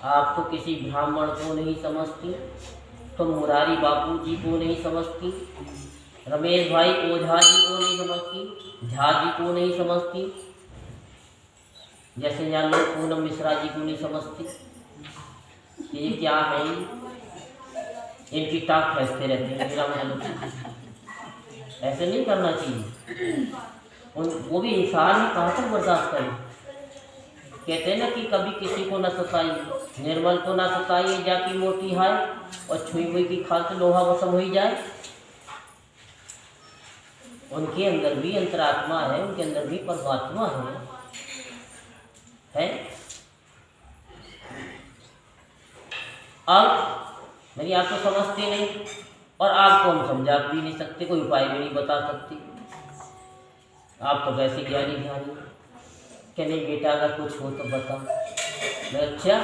आप तो किसी ब्राह्मण को नहीं समझती, तो मुरारी बापू जी को नहीं समझती, रमेश भाई ओझा जी को नहीं समझती, झा जी को नहीं समझती, जैसे यहाँ लोग पूनम मिश्रा जी को नहीं समझती। ये क्या है, इनकी टाक फैसते रहते हैं मेरा मतलब। ऐसे नहीं करना चाहिए। वो भी इंसान है, कहाँ तक बर्दाश्त करें। कहते हैं ना कि कभी किसी को न सताइए, निर्मल को ना सताइए जाकी मोटी हाय, और छुई हुई की खाल से लोहा वसम हो जाए। उनके अंदर भी अंतरात्मा है, उनके अंदर भी परमात्मा है? अब मेरी आप तो समझते नहीं, और आपको हम समझा भी नहीं सकते, कोई उपाय भी नहीं बता सकते। आप तो वैसे ज्ञानी ध्यानी। कि नहीं बेटा अगर कुछ हो तो बता। मैं अच्छा,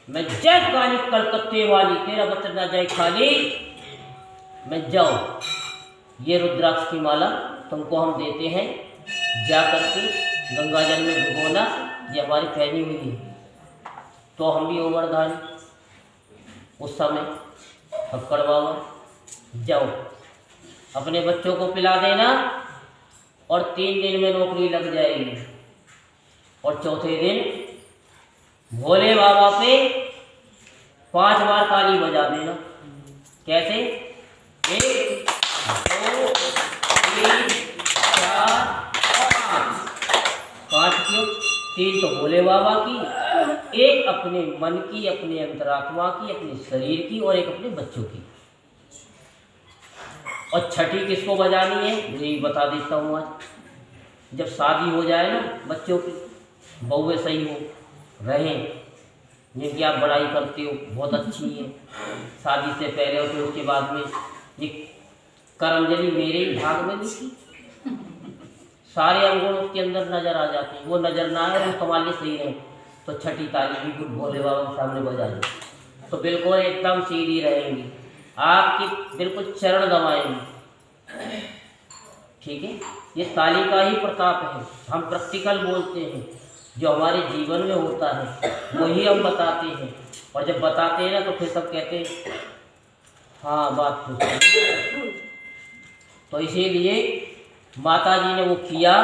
मैं जय काली कलकत्ते वाली, तेरा बच्चा ना जाए खाली। मैं जाओ, ये रुद्राक्ष की माला तुमको हम देते हैं, जा करके गंगा जल में भिगोना, ये हमारी पहनी हुई है। तो हम भी उम्रधारी उस समय फक्कड़ बाबा, जाओ अपने बच्चों को पिला देना, और 3 दिन में नौकरी लग जाएगी। और चौथे दिन भोले बाबा पे 5 बार ताली बजा देना। कैसे? 1 2 3 4 5। 5 क्यों? 3 तो भोले बाबा की, 1 अपने मन की, अपने अंतरात्मा की, अपने शरीर की, और 1 अपने बच्चों की। और छठी किसको बजानी है यही बता देता हूँ आज। जब शादी हो जाए ना बच्चों की, बहुएं सही हो रहें, जिनकी आप बड़ाई करते हो बहुत अच्छी है, शादी से पहले और फिर उसके बाद में, ये करमजली मेरे ही भाग में लिखी, सारे अवगुण उसके अंदर नजर आ जाते हैं। वो नजर ना आए, वो कमाली सही रहे, तो छठी ताली बिल्कुल भोले बाबा के सामने बजा दे, तो बिल्कुल एकदम सीधी रहेंगी, आपकी बिल्कुल चरण दबाएंगी। ठीक है, ये ताली का ही प्रताप है। हम प्रैक्टिकल बोलते हैं, जो हमारे जीवन में होता है वही हम बताते हैं, और जब बताते हैं ना तो फिर सब कहते हैं हाँ बात तो सही है। तो इसीलिए माता जी ने वो किया,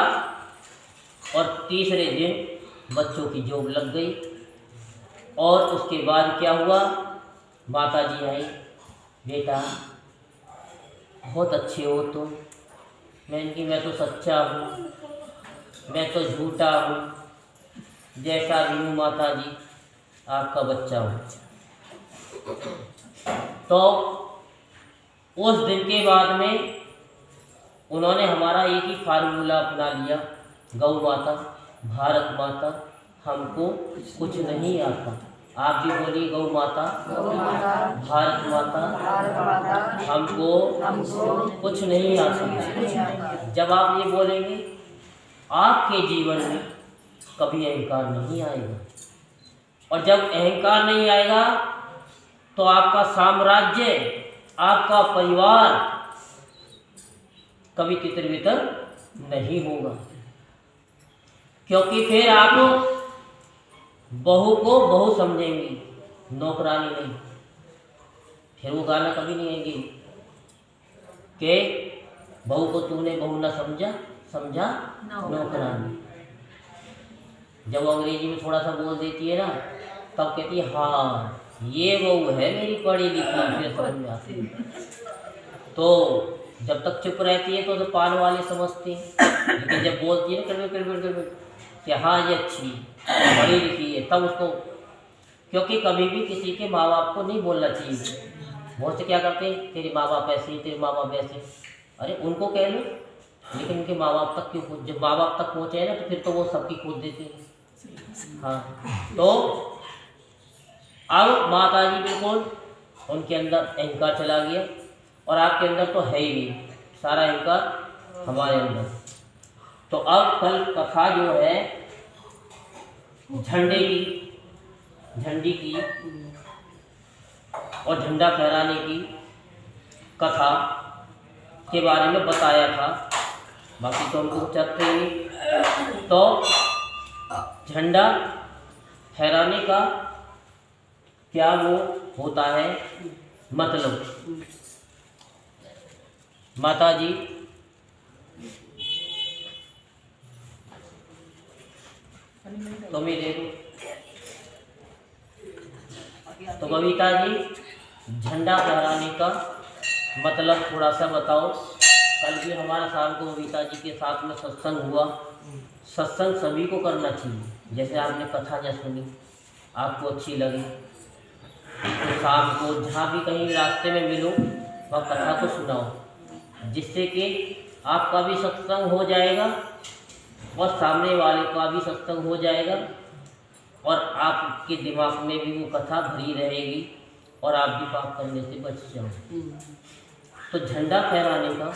और तीसरे दिन बच्चों की जोग लग गई। और उसके बाद क्या हुआ, माता जी आई, बेटा बहुत अच्छे हो तुम। मैं तो सच्चा हूँ, मैं तो झूठा हूँ, जैसा भी हूँ माता जी, आपका बच्चा हूँ। तो उस दिन के बाद में उन्होंने हमारा एक ही फार्मूला अपना लिया, गौ माता, भारत माता, हमको कुछ नहीं आता। आप भी बोलिए गौ माता, भारत माता, हमको कुछ नहीं आता। जब आप ये बोलेंगे, आपके जीवन में कभी अहंकार नहीं आएगा, और जब अहंकार नहीं आएगा तो आपका साम्राज्य, आपका परिवार कभी तितर बितर नहीं होगा। क्योंकि फिर आप बहू को बहू समझेंगी, नौकरानी नहीं। फिर वो गाना कभी नहीं आएगी कि बहू को तूने बहू ना समझा नौकरानी। जब अंग्रेजी में थोड़ा सा बोल देती है ना, तब कहती है हाँ ये बहू है मेरी पढ़ी लिखी, फिर समझ में आती है। तो जब तक चुप रहती है तो पान वाले समझते हैं, लेकिन जब बोलती है ना कर कि हाँ ये अच्छी पढ़ी लिखी है, तब उसको, क्योंकि कभी भी किसी के माँ बाप को नहीं बोलना चाहिए। बहुत से क्या करते हैं, तेरे माँ बाप ऐसे, तेरे माँ बाप ऐसे। अरे उनको कह लो, लेकिन उनके माँ बाप तक क्यों जब माँ बाप तक पहुँचे हैं ना तो फिर तो वो सबकी खोज देते हैं। हाँ, तो अब माता जी बिल्कुल उनके अंदर अहंकार चला गया और आपके अंदर तो है ही नहीं, सारा अहंकार हमारे अंदर। तो अब कल कथा जो है झंडी की और झंडा फहराने की कथा के बारे में बताया था, बाकी तो हमको चलते ही। तो झंडा फहराने का क्या वो होता है मतलब, माता जी तुम ही देखो। तो बबीता जी झंडा फहराने का मतलब थोड़ा सा बताओ। कल भी हमारा शाम को बबीता जी के साथ में सत्संग हुआ। सत्संग सभी को करना चाहिए, जैसे आपने कथा जब सुनी आपको अच्छी लगी तो शाम को जहाँ भी कहीं रास्ते में मिलो वह कथा को सुनाओ, जिससे कि आपका भी सत्संग हो जाएगा और सामने वाले का भी सत्संग हो जाएगा और आपके दिमाग में भी वो कथा भरी रहेगी और आप भी पाप करने से बच जाओ। तो झंडा फहराने का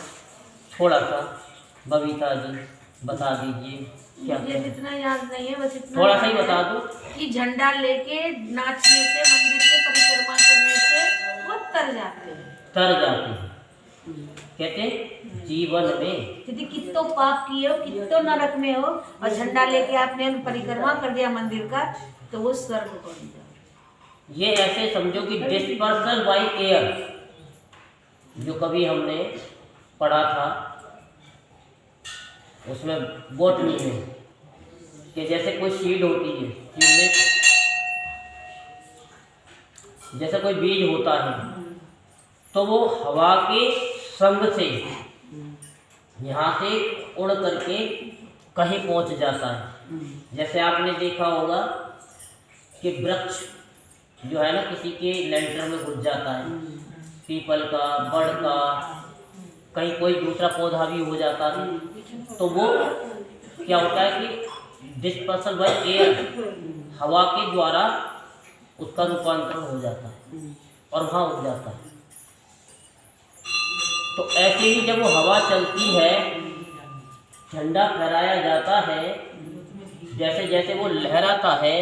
थोड़ा सा बबीता जी बता दीजिए। क्या मुझे इतना याद नहीं है, बस इतना थोड़ा सा ही बता दो कि झंडा लेके नाचने से, मंदिर से परिक्रमा करने से वो तर जाते हैं। कहते जीवन में यदि कितो पाप किए हो, कितो नरक में हो और झंडा लेके आपने परिक्रमा कर दिया मंदिर का, तो वो स्वर्ग पहुंच जाए। ये ऐसे समझो कि डिस्पर्सल बाय एयर, जो कभी हमने पढ़ा था उसमें बॉटनी में, कि जैसे कोई सीड होती है, सीड में जैसे कोई बीज होता है तो वो हवा के संग से यहाँ से उड़ करके कहीं पहुँच जाता है। जैसे आपने देखा होगा कि वृक्ष जो है ना किसी के लेंटर में घुस जाता है, पीपल का, बड़ का, कहीं कोई दूसरा पौधा भी हो जाता है, तो वो क्या होता है कि डिस्पर्सल बाय एयर, हवा के द्वारा उसका रूपांतरण हो जाता है और वहाँ उग जाता है। तो ऐसे ही जब वो हवा चलती है, झंडा फहराया जाता है, जैसे जैसे वो लहराता है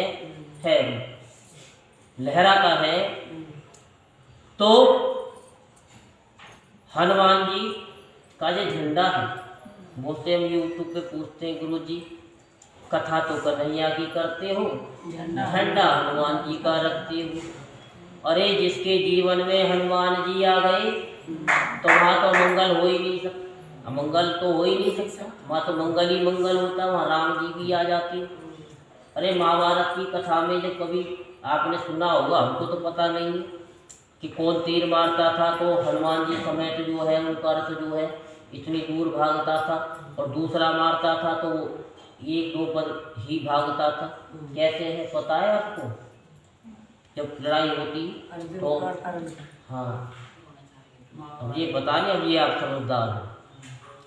तो हनुमान जी का जो झंडा है, वो से हम यूट्यूब पे पूछते हैं, गुरु जी कथा तो कन्हैया की करते हो, झंडा हनुमान जी का रखते हो। अरे जिसके जीवन में हनुमान जी आ गए तो वहाँ तो मंगल हो ही नहीं सकता, मंगल तो हो ही नहीं सकता, वहाँ तो मंगल ही मंगल होता, वहाँ राम जी भी आ जाते। अरे महाभारत की कथा में जब कभी आपने सुना होगा, हमको तो पता नहीं कि कौन तीर मारता था तो हनुमान जी समेत जो है उनका रथ जो है इतनी दूर भागता था, और दूसरा मारता था तो एक दो पर ही भागता था। कैसे है पता है आपको? जब लड़ाई होती तो हाँ, अब ये बता नहीं, अब ये आप समझदार हो,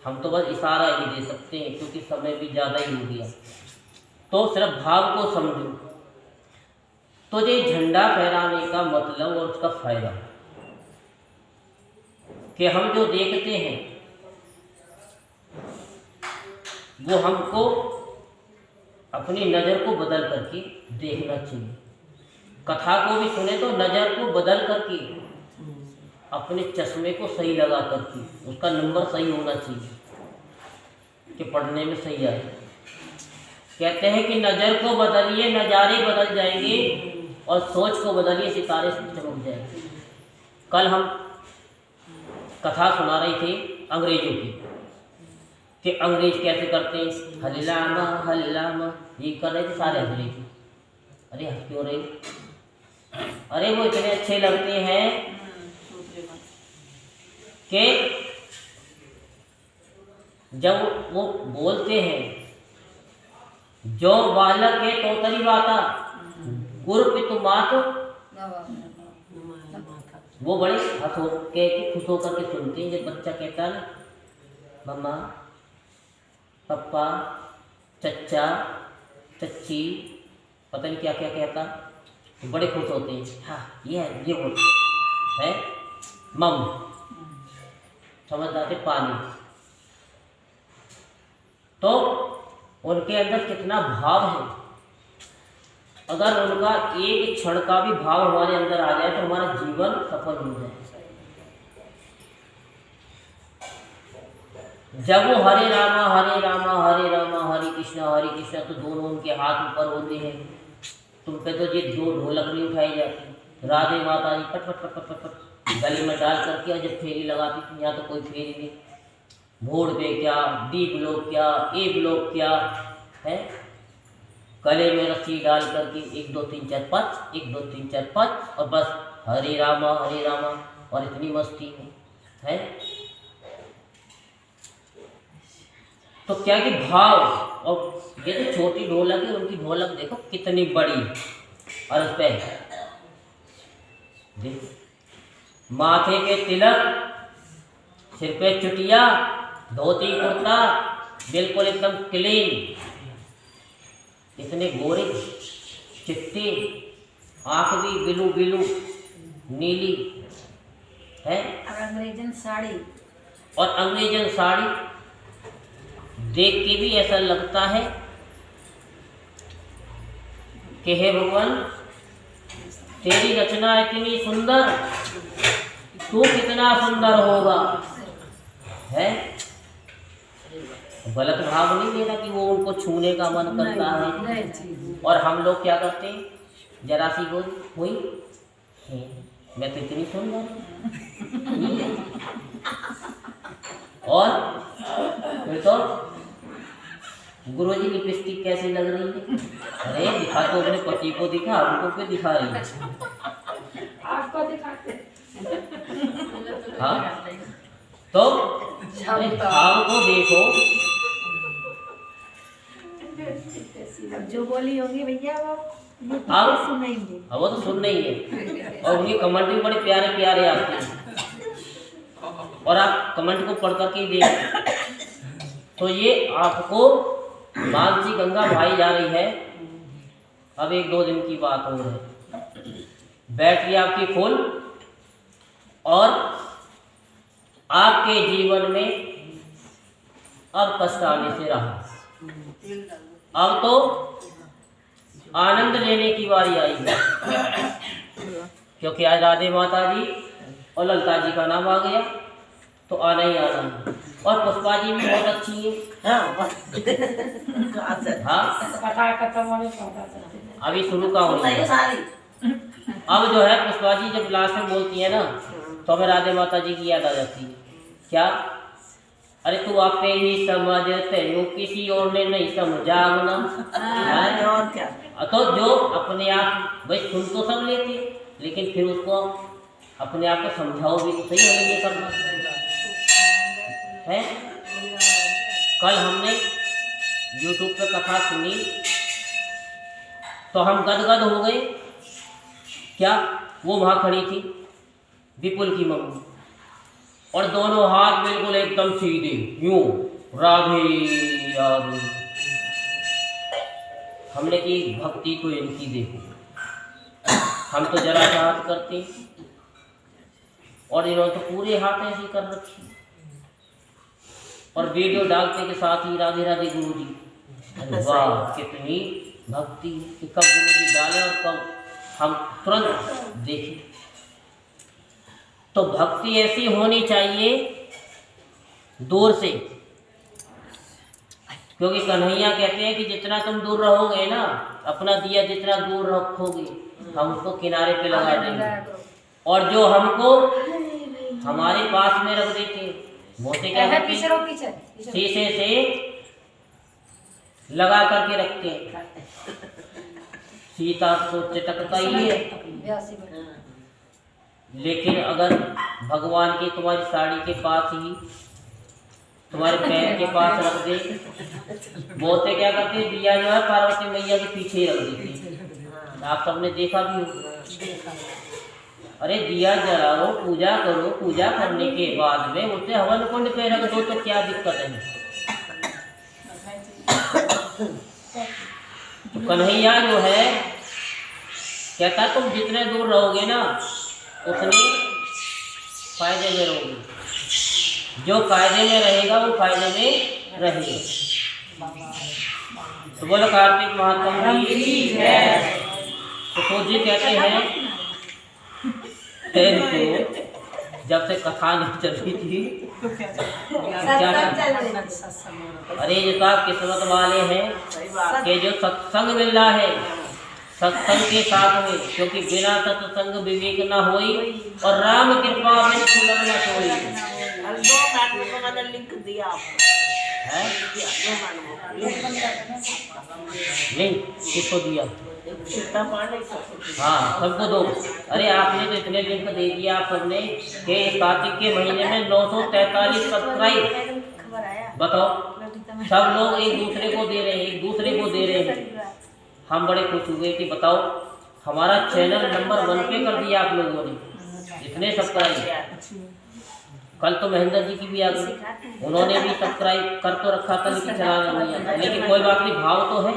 हम तो बस इशारा ही दे सकते हैं क्योंकि समय भी ज़्यादा ही हो गया। तो सिर्फ भाव को समझो। तो ये झंडा फहराने का मतलब और उसका फायदा कि हम जो देखते हैं वो हमको अपनी नज़र को बदल करके देखना चाहिए। कथा को भी सुने तो नज़र को बदल करके, अपने चश्मे को सही लगा करके, उसका नंबर सही होना चाहिए कि पढ़ने में सही आए। कहते हैं कि नज़र को बदलिए नज़ारे बदल जाएंगे, और सोच को बदलिए सितारे चमक जाएंगे। कल हम कथा सुना रही थी अंग्रेजों की कि अंग्रेज कैसे करते हैं, हल्लामा हल्लामा, ये कर रहे थे सारे अंग्रेज। अरे हंस क्यों रहे? अरे वो इतने अच्छे लगते हैं कि जब वो बोलते हैं, जो बालक के तोतरी बाता गुरु मात, वो बड़े हंस हो के खुश होकर के सुनते हैं। जब बच्चा कहता है ना मम्मा पप्पा, चच्चा, चच्ची, पता नहीं क्या क्या कहता, तो बड़े खुश होते हैं। हाँ ये बोल है मम, समझदार थे पानी। तो उनके अंदर कितना भाव है। अगर उनका एक क्षण का भी भाव हमारे अंदर आ जाए तो हमारा जीवन सफल हो जाए। जब वो हरे रामा हरे रामा हरे रामा हरे कृष्णा तो दोनों उनके हाथ ऊपर होते हैं। तुम पे तो ये दो ढोलक नहीं उठाई जाती। राधे माता जी पट पट पट पट पट पट गले में डाल करके और जब फेरी लगाती थी, यहाँ तो कोई फेरी नहीं, भोर पे क्या, डी ब्लॉक क्या, ए ब्लॉक क्या है, गले में रस्सी डाल करके 1 2 3 4 5 1 2 3 4 5 और बस हरे रामा और इतनी मस्ती है। तो क्या कि भाव। और ये जो छोटी ढोलक है, उनकी ढोलक देखो कितनी बड़ी, और उस पे माथे के तिलक, सिर पे चुटिया, धोती कुर्ता, बिल्कुल एकदम क्लीन, इतने गोरे चिट्टे, आंख भी बिलू बिलू नीली है, और अंग्रेजन साड़ी, और अंग्रेजन साड़ी देख के भी ऐसा लगता है कि हे भगवान तेरी रचना इतनी सुंदर, तू कितना सुंदर होगा है। गलत भाव नहीं देना कि वो उनको छूने का मन करता है। और हम लोग क्या करते हैं, जरा सी हुई मैं तो इतनी सुंदर और फिर तो गुरुजी लिपस्टिक कैसी लग रही है। अरे दिखा तो अपने पति को दिखा, उनको क्यों दिखा रही है? आपको दिखाते। हाँ तो भाव को देखो। अब जो बोली होगी भैया वो आप सुनेंगे। वो तो सुन नहीं है, और उनके कमेंट भी बड़े प्यारे प्यारे आते हैं, और आप कमेंट को पढ़ करके देखें तो ये आपको मानसी गंगा भाई जा रही है। अब 1 2 दिन की बात हो रही है, बैटरी आपकी फुल, और आपके जीवन में अब कष्ट आने से रहा। अब तो आनंद लेने की बारी आई है, क्योंकि आज राधे माता जी और ललिता जी का नाम आ गया तो आना ही आना है। और पुष्पा जी भी बहुत अच्छी है। हाँ अभी शुरू का होनी है। अब जो है पुष्पा जी जब लास्ट में बोलती है ना, तो हमें राधे माता जी की याद आ जाती है। क्या? अरे तू आपे ही समझ, तेनू किसी और ने नहीं समझाना। और क्या? तो जो अपने आप भाई सुन तो सब लेते, लेकिन फिर उसको अपने आप को समझाओ भी तो सही हमें ये करना है। कल हमने YouTube पे कथा सुनी तो हम गदगद हो गए। क्या? वो वहाँ खड़ी थी विपुल की मम्मी, और दोनों हाथ बिल्कुल एकदम सीधे यूं, राधे राधे। हमने की भक्ति को इनकी देखो, हम तो जरा सा हाथ करते और इन्होंने तो पूरे हाथ ऐसे कर रखी, और वीडियो डालते के साथ ही राधे राधे गुरु जी। वाह कितनी भक्ति कि कब गुरु जी डाले और कब हम तुरंत देखें। तो भक्ति ऐसी होनी चाहिए दूर से, क्योंकि कन्हैया कहते हैं कि जितना तुम दूर रहोगे ना, अपना दिया जितना दूर रखोगे हम उसको किनारे पे लगा देंगे, और जो हमको हमारे पास में रख देते वो से क्या करते हैं, शीशे से लगा करके रखते हैं। सीता तो चटकता ही है, लेकिन अगर भगवान की तुम्हारी साड़ी के पास ही तुम्हारे पैर के पास रख दे, बोलते क्या करते, दिया जो है पार्वती मैया के पीछे ही रख देते। आप सबने देखा भी होगा। अरे दिया जलाओ, पूजा करो, पूजा करने के बाद में उसे हवन कुंड पे रख दो तो क्या दिक्कत तो कन्हैया जो है कहता तुम जितने दूर रहोगे ना उतने फायदे में रहोगे, जो फायदे में रहेगा वो फायदे में रहेगा। तो बोलो कार्तिक महात्मा की जय। तो जी कहते हैं तो जब से कथा नहीं चल रही थी क्या अरे जो साहब किस्मत वाले हैं कि जो सत्संग मिल रहा है सत्संग के साथ में, क्योंकि बिना सत्संग विवेक न होई और राम कृपा में सुलभ न सोई। मैंने लिंक दिया है लिंक किसको दिया? हाँ सबको दो। अरे आपने तो इतने लिंक दे दिया आप सबने कि कार्तिक के महीने में 943 सब्सक्राइब। बताओ सब लोग एक दूसरे को दे रहे हैं, एक दूसरे को दे रहे हैं। हम बड़े खुश हुए कि बताओ हमारा चैनल नंबर 1 पे कर दिया आप लोगों ने, इतने सब्सक्राइब। कल तो महेंद्र जी की भी आ गई, उन्होंने भी सब्सक्राइब कर तो रखा था लेकिन चलाना नहीं आता, लेकिन कोई बात नहीं, भाव तो है।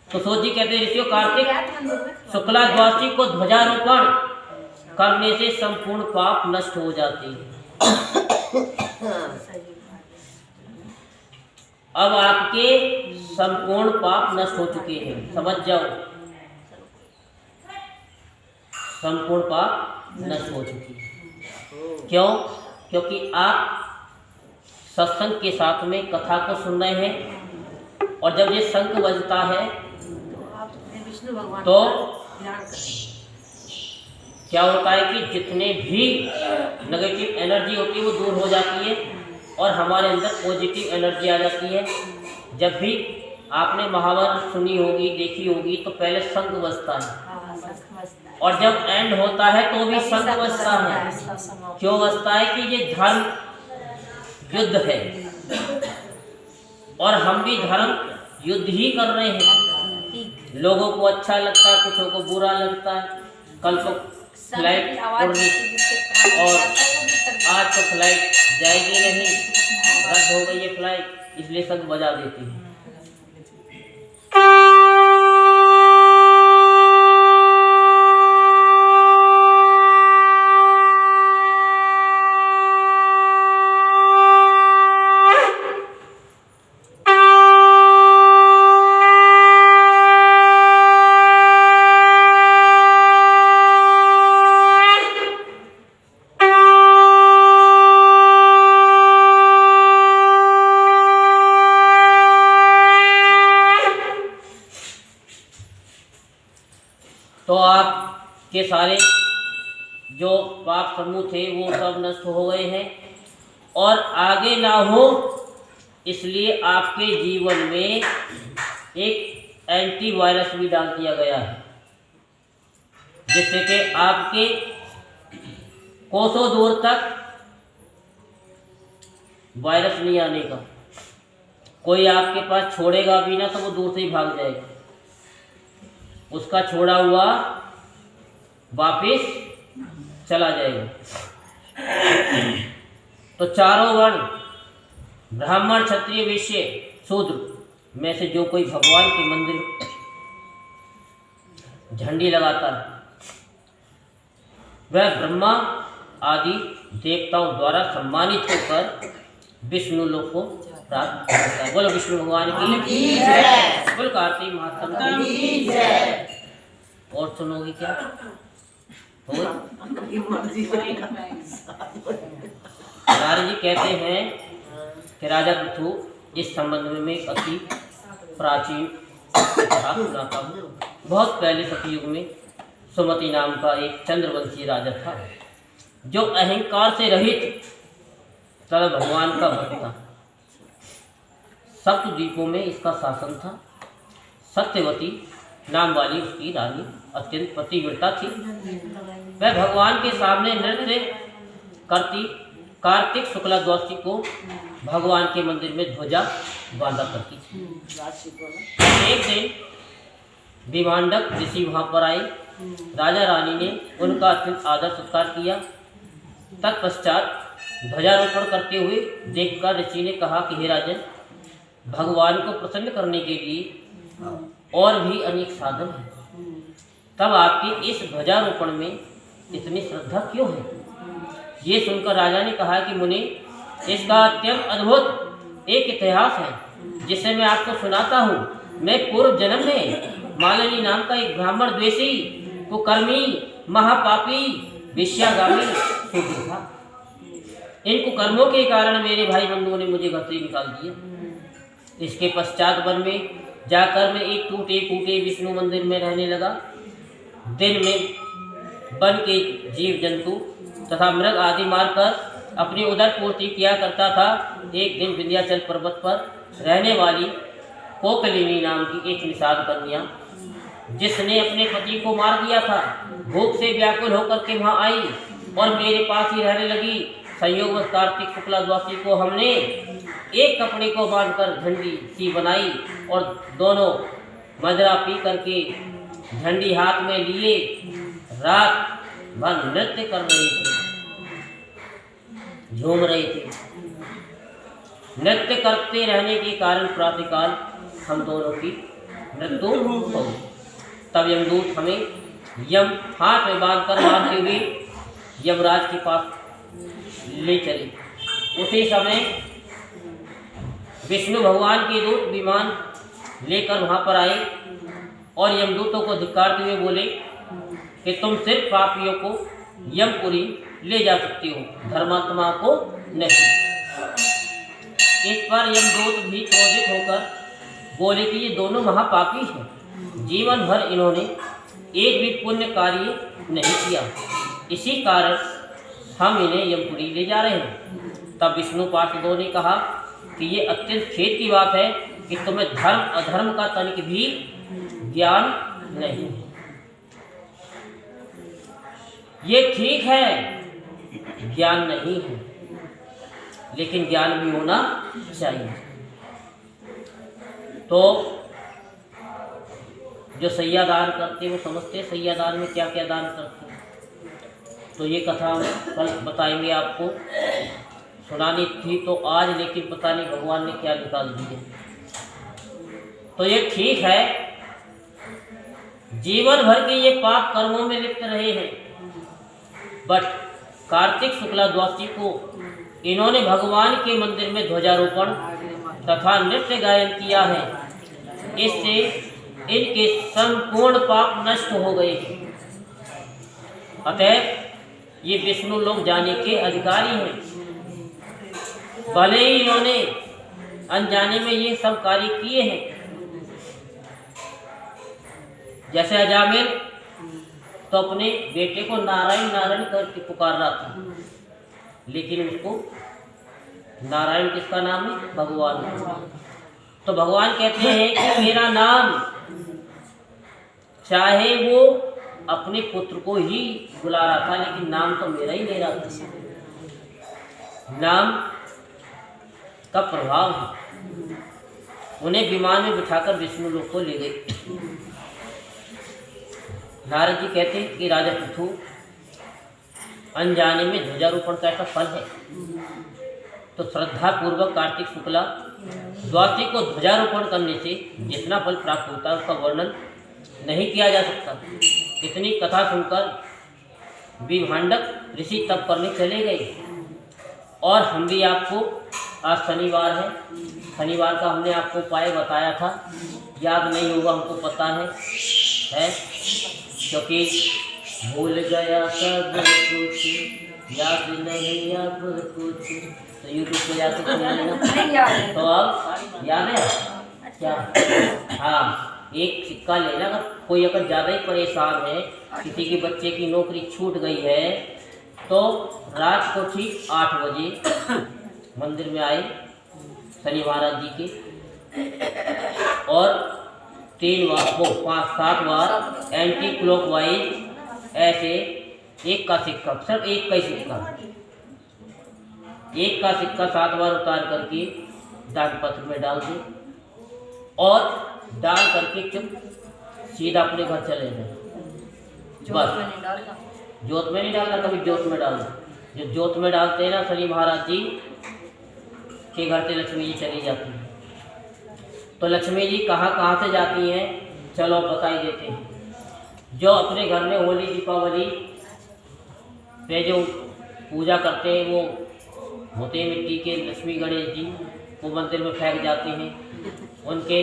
तो सोच जी कहते हैं ऋषियों कार्तिक शुक्ला द्वादशी को ध्वजारोपण करने से संपूर्ण पाप नष्ट हो जाते हैं। अब आपके संपूर्ण पाप नष्ट हो चुके हैं, समझ जाओ संपूर्ण पाप नष्ट हो चुके हैं। क्यों? क्योंकि आप सत्संग के साथ में कथा को सुन रहे हैं और जब ये शंख बजता है तो क्या होता है कि जितने भी नेगेटिव एनर्जी होती है वो दूर हो जाती है और हमारे अंदर पॉजिटिव एनर्जी आ जाती है। जब भी आपने महाभारत सुनी होगी देखी होगी तो पहले शंख बजता है और जब एंड होता है तो भी शंख बजता है। क्यों बजता है? कि ये धर्म युद्ध है और हम भी धर्म युद्ध ही कर रहे हैं। लोगों को अच्छा लगता है, कुछ को बुरा लगता है। कल तो फ्लाइट उड़नी और आज तो फ्लाइट जाएगी नहीं, रद्द हो गई है फ्लाइट, इसलिए शंख बजा देती है। तो आपके सारे जो पाप समूह थे वो सब नष्ट हो गए हैं और आगे ना हो इसलिए आपके जीवन में एक एंटीवायरस भी डाल दिया गया है, जिससे कि आपके कोसों दूर तक वायरस नहीं आने का। कोई आपके पास छोड़ेगा भी ना तो वो दूर से ही भाग जाएगा, उसका छोड़ा हुआ वापिस चला जाएगा। तो चारों वर्ण ब्राह्मण क्षत्रिय वैश्य शूद्र में से जो कोई भगवान के मंदिर झंडी लगाता है वह ब्रह्मा आदि देवताओं द्वारा सम्मानित होकर विष्णु लोक को प्राप्त करता है। बोलो विष्णु भगवान की जय। बोलो कार्तिक महात्मा की जय। और सुनोगे क्या? नारद जी कहते हैं कि राजा पृथु इस संबंध में एक अति प्राचीन कथा सुनाता हूँ। बहुत पहले सतयुग में सुमति नाम का एक चंद्रवंशी राजा था जो अहंकार से रहित तथा भगवान का भक्त था। सप्तद्वीपों में इसका शासन था। सत्यवती नाम वाली उसकी रानी अत्यंत पतिव्रता थी। वह भगवान के सामने नृत्य करती कार्तिक शुक्ला द्वादशी को भगवान के मंदिर में ध्वजा बांधा करती थी। एक दिन विमांडक ऋषि वहाँ पर आए। राजा रानी ने उनका अत्यंत आदर सत्कार किया। तत्पश्चात ध्वजारोपण करते हुए देखकर ऋषि ने कहा कि हे राजन, भगवान को प्रसन्न करने के लिए और भी अनेक साधन हैं। तब आपकी इस ध्वजारोपण में इतनी श्रद्धा क्यों है? ये सुनकर राजा ने कहा कि मुनि, इसका अत्यंत अद्भुत एक इतिहास है जिसे मैं आपको सुनाता हूँ। मैं पूर्व जन्म में मालिनी नाम का एक ब्राह्मण द्वेषी, कुकर्मी, महापापी, विषयागामी शूद्र था। इन कुकर्मों के कारण मेरे भाई बंधुओं ने मुझे घर से निकाल दिया। इसके पश्चात वन में जाकर मैं एक टूटे फूटे विष्णु मंदिर में रहने लगा। दिन में वन के जीव जंतु तथा मृग आदि मारकर अपनी उदर पूर्ति किया करता था। एक दिन विंध्याचल पर्वत पर रहने वाली कोकलिनी नाम की एक निषाद कन्या, जिसने अपने पति को मार दिया था, भूख से व्याकुल होकर के वहाँ आई और मेरे पास ही रहने लगी। संयोगवश कार्तिक शुक्ला द्वादशी को हमने एक कपड़े को बांधकर झंडी सी बनाई और दोनों मदरा पी करके झंडी हाथ में लिए रात भर नृत्य कर रहे थे, झूम रहे थे। नृत्य करते रहने के कारण प्रातःकाल हम दोनों की मृत्यु हो गई। तब यमदूत हमें यम हाथ में बांधकर मारते हुए यमराज के पास ले चले। उसी समय विष्णु भगवान के दूत विमान लेकर वहाँ पर आए और यमदूतों को धिक्कारते हुए बोले कि तुम सिर्फ पापियों को यमपुरी ले जा सकते हो, धर्मात्मा को नहीं। इस पर यमदूत भी क्रोधित होकर बोले कि ये दोनों महापापी हैं, जीवन भर इन्होंने एक भी पुण्य कार्य नहीं किया, इसी कारण हम इन्हें यमपुरी ले जा रहे हैं। तब विष्णु पार्षदों ने कहा कि ये अत्यंत खेद की बात है कि तुम्हें धर्म अधर्म का तनिक भी ज्ञान नहीं। ये ठीक है, ज्ञान नहीं है, लेकिन ज्ञान भी होना चाहिए। तो जो सैया दान करते वो समझते सैया दान में क्या क्या दान करते। तो ये कथा कल बताएंगे, आपको सुनानी थी तो आज, लेकिन पता नहीं भगवान ने क्या निकाल दिए। तो ये ठीक है, जीवन भर के ये पाप कर्मों में लिप्त रहे हैं, बट कार्तिक शुक्ला द्वादशी को इन्होंने भगवान के मंदिर में ध्वजारोपण तथा नृत्य गायन किया है। इससे इनके संपूर्ण पाप नष्ट हो गए। अतः ये विष्णु लोक जाने के अधिकारी हैं। भले ही इन्होंने अनजाने में ये सब कार्य किए हैं। जैसे अजामिल तो अपने बेटे को नारायण नारायण करके पुकार रहा था, लेकिन उसको नारायण किसका नाम है? भगवान। तो भगवान कहते हैं कि मेरा नाम, चाहे वो अपने पुत्र को ही बुला रहा था, लेकिन नाम तो मेरा ही ले रहा था। नाम का प्रभाव है। उन्हें विमान में बिठाकर विष्णु लोक को ले गए। नारद जी कहते हैं कि राजा पृथु, अनजाने में ध्वजारोपण का ऐसा फल है, तो श्रद्धा पूर्वक कार्तिक शुक्ला द्वादशी को ध्वजारोपण करने से जितना फल प्राप्त होता है उसका वर्णन नहीं किया जा सकता। इतनी कथा सुनकर विभांडक ऋषि तप करने चले गए। और हम भी आपको, आज शनिवार है, शनिवार का हमने आपको उपाय बताया था, याद नहीं होगा, हमको पता है क्योंकि भूल गया सब कुछ, याद नहीं अब कुछ। तो यूट्यूब पे जाके सुन लेना। तो अब याद है क्या? हाँ, एक सिक्का लेना। अगर कोई अगर ज़्यादा ही परेशान है, किसी के बच्चे की नौकरी छूट गई है, तो रात को ठीक 8 बजे मंदिर में आए शनि महाराज जी के, और 3 बार, 5-7 बार एंटी क्लॉकवाइज ऐसे एक का सिक्का, सिर्फ एक का ही सिक्का, एक का सिक्का 7 बार उतार करके दान पत्र में डाल दे और डाल करके चुप सीधा अपने घर चले जाए। बस जोत में नहीं डालना, कभी जोत में डालना। जो जोत में डालते हैं ना, शनि महाराज जी के घर से लक्ष्मी जी चली जाती है। तो लक्ष्मी जी कहाँ कहाँ से जाती हैं, चलो बता ही देते हैं। जो अपने घर में होली दीपावली पे जो पूजा करते हैं वो होते हैं मिट्टी के लक्ष्मी गणेश जी, वो मंदिर में फेंक जाते हैं, उनके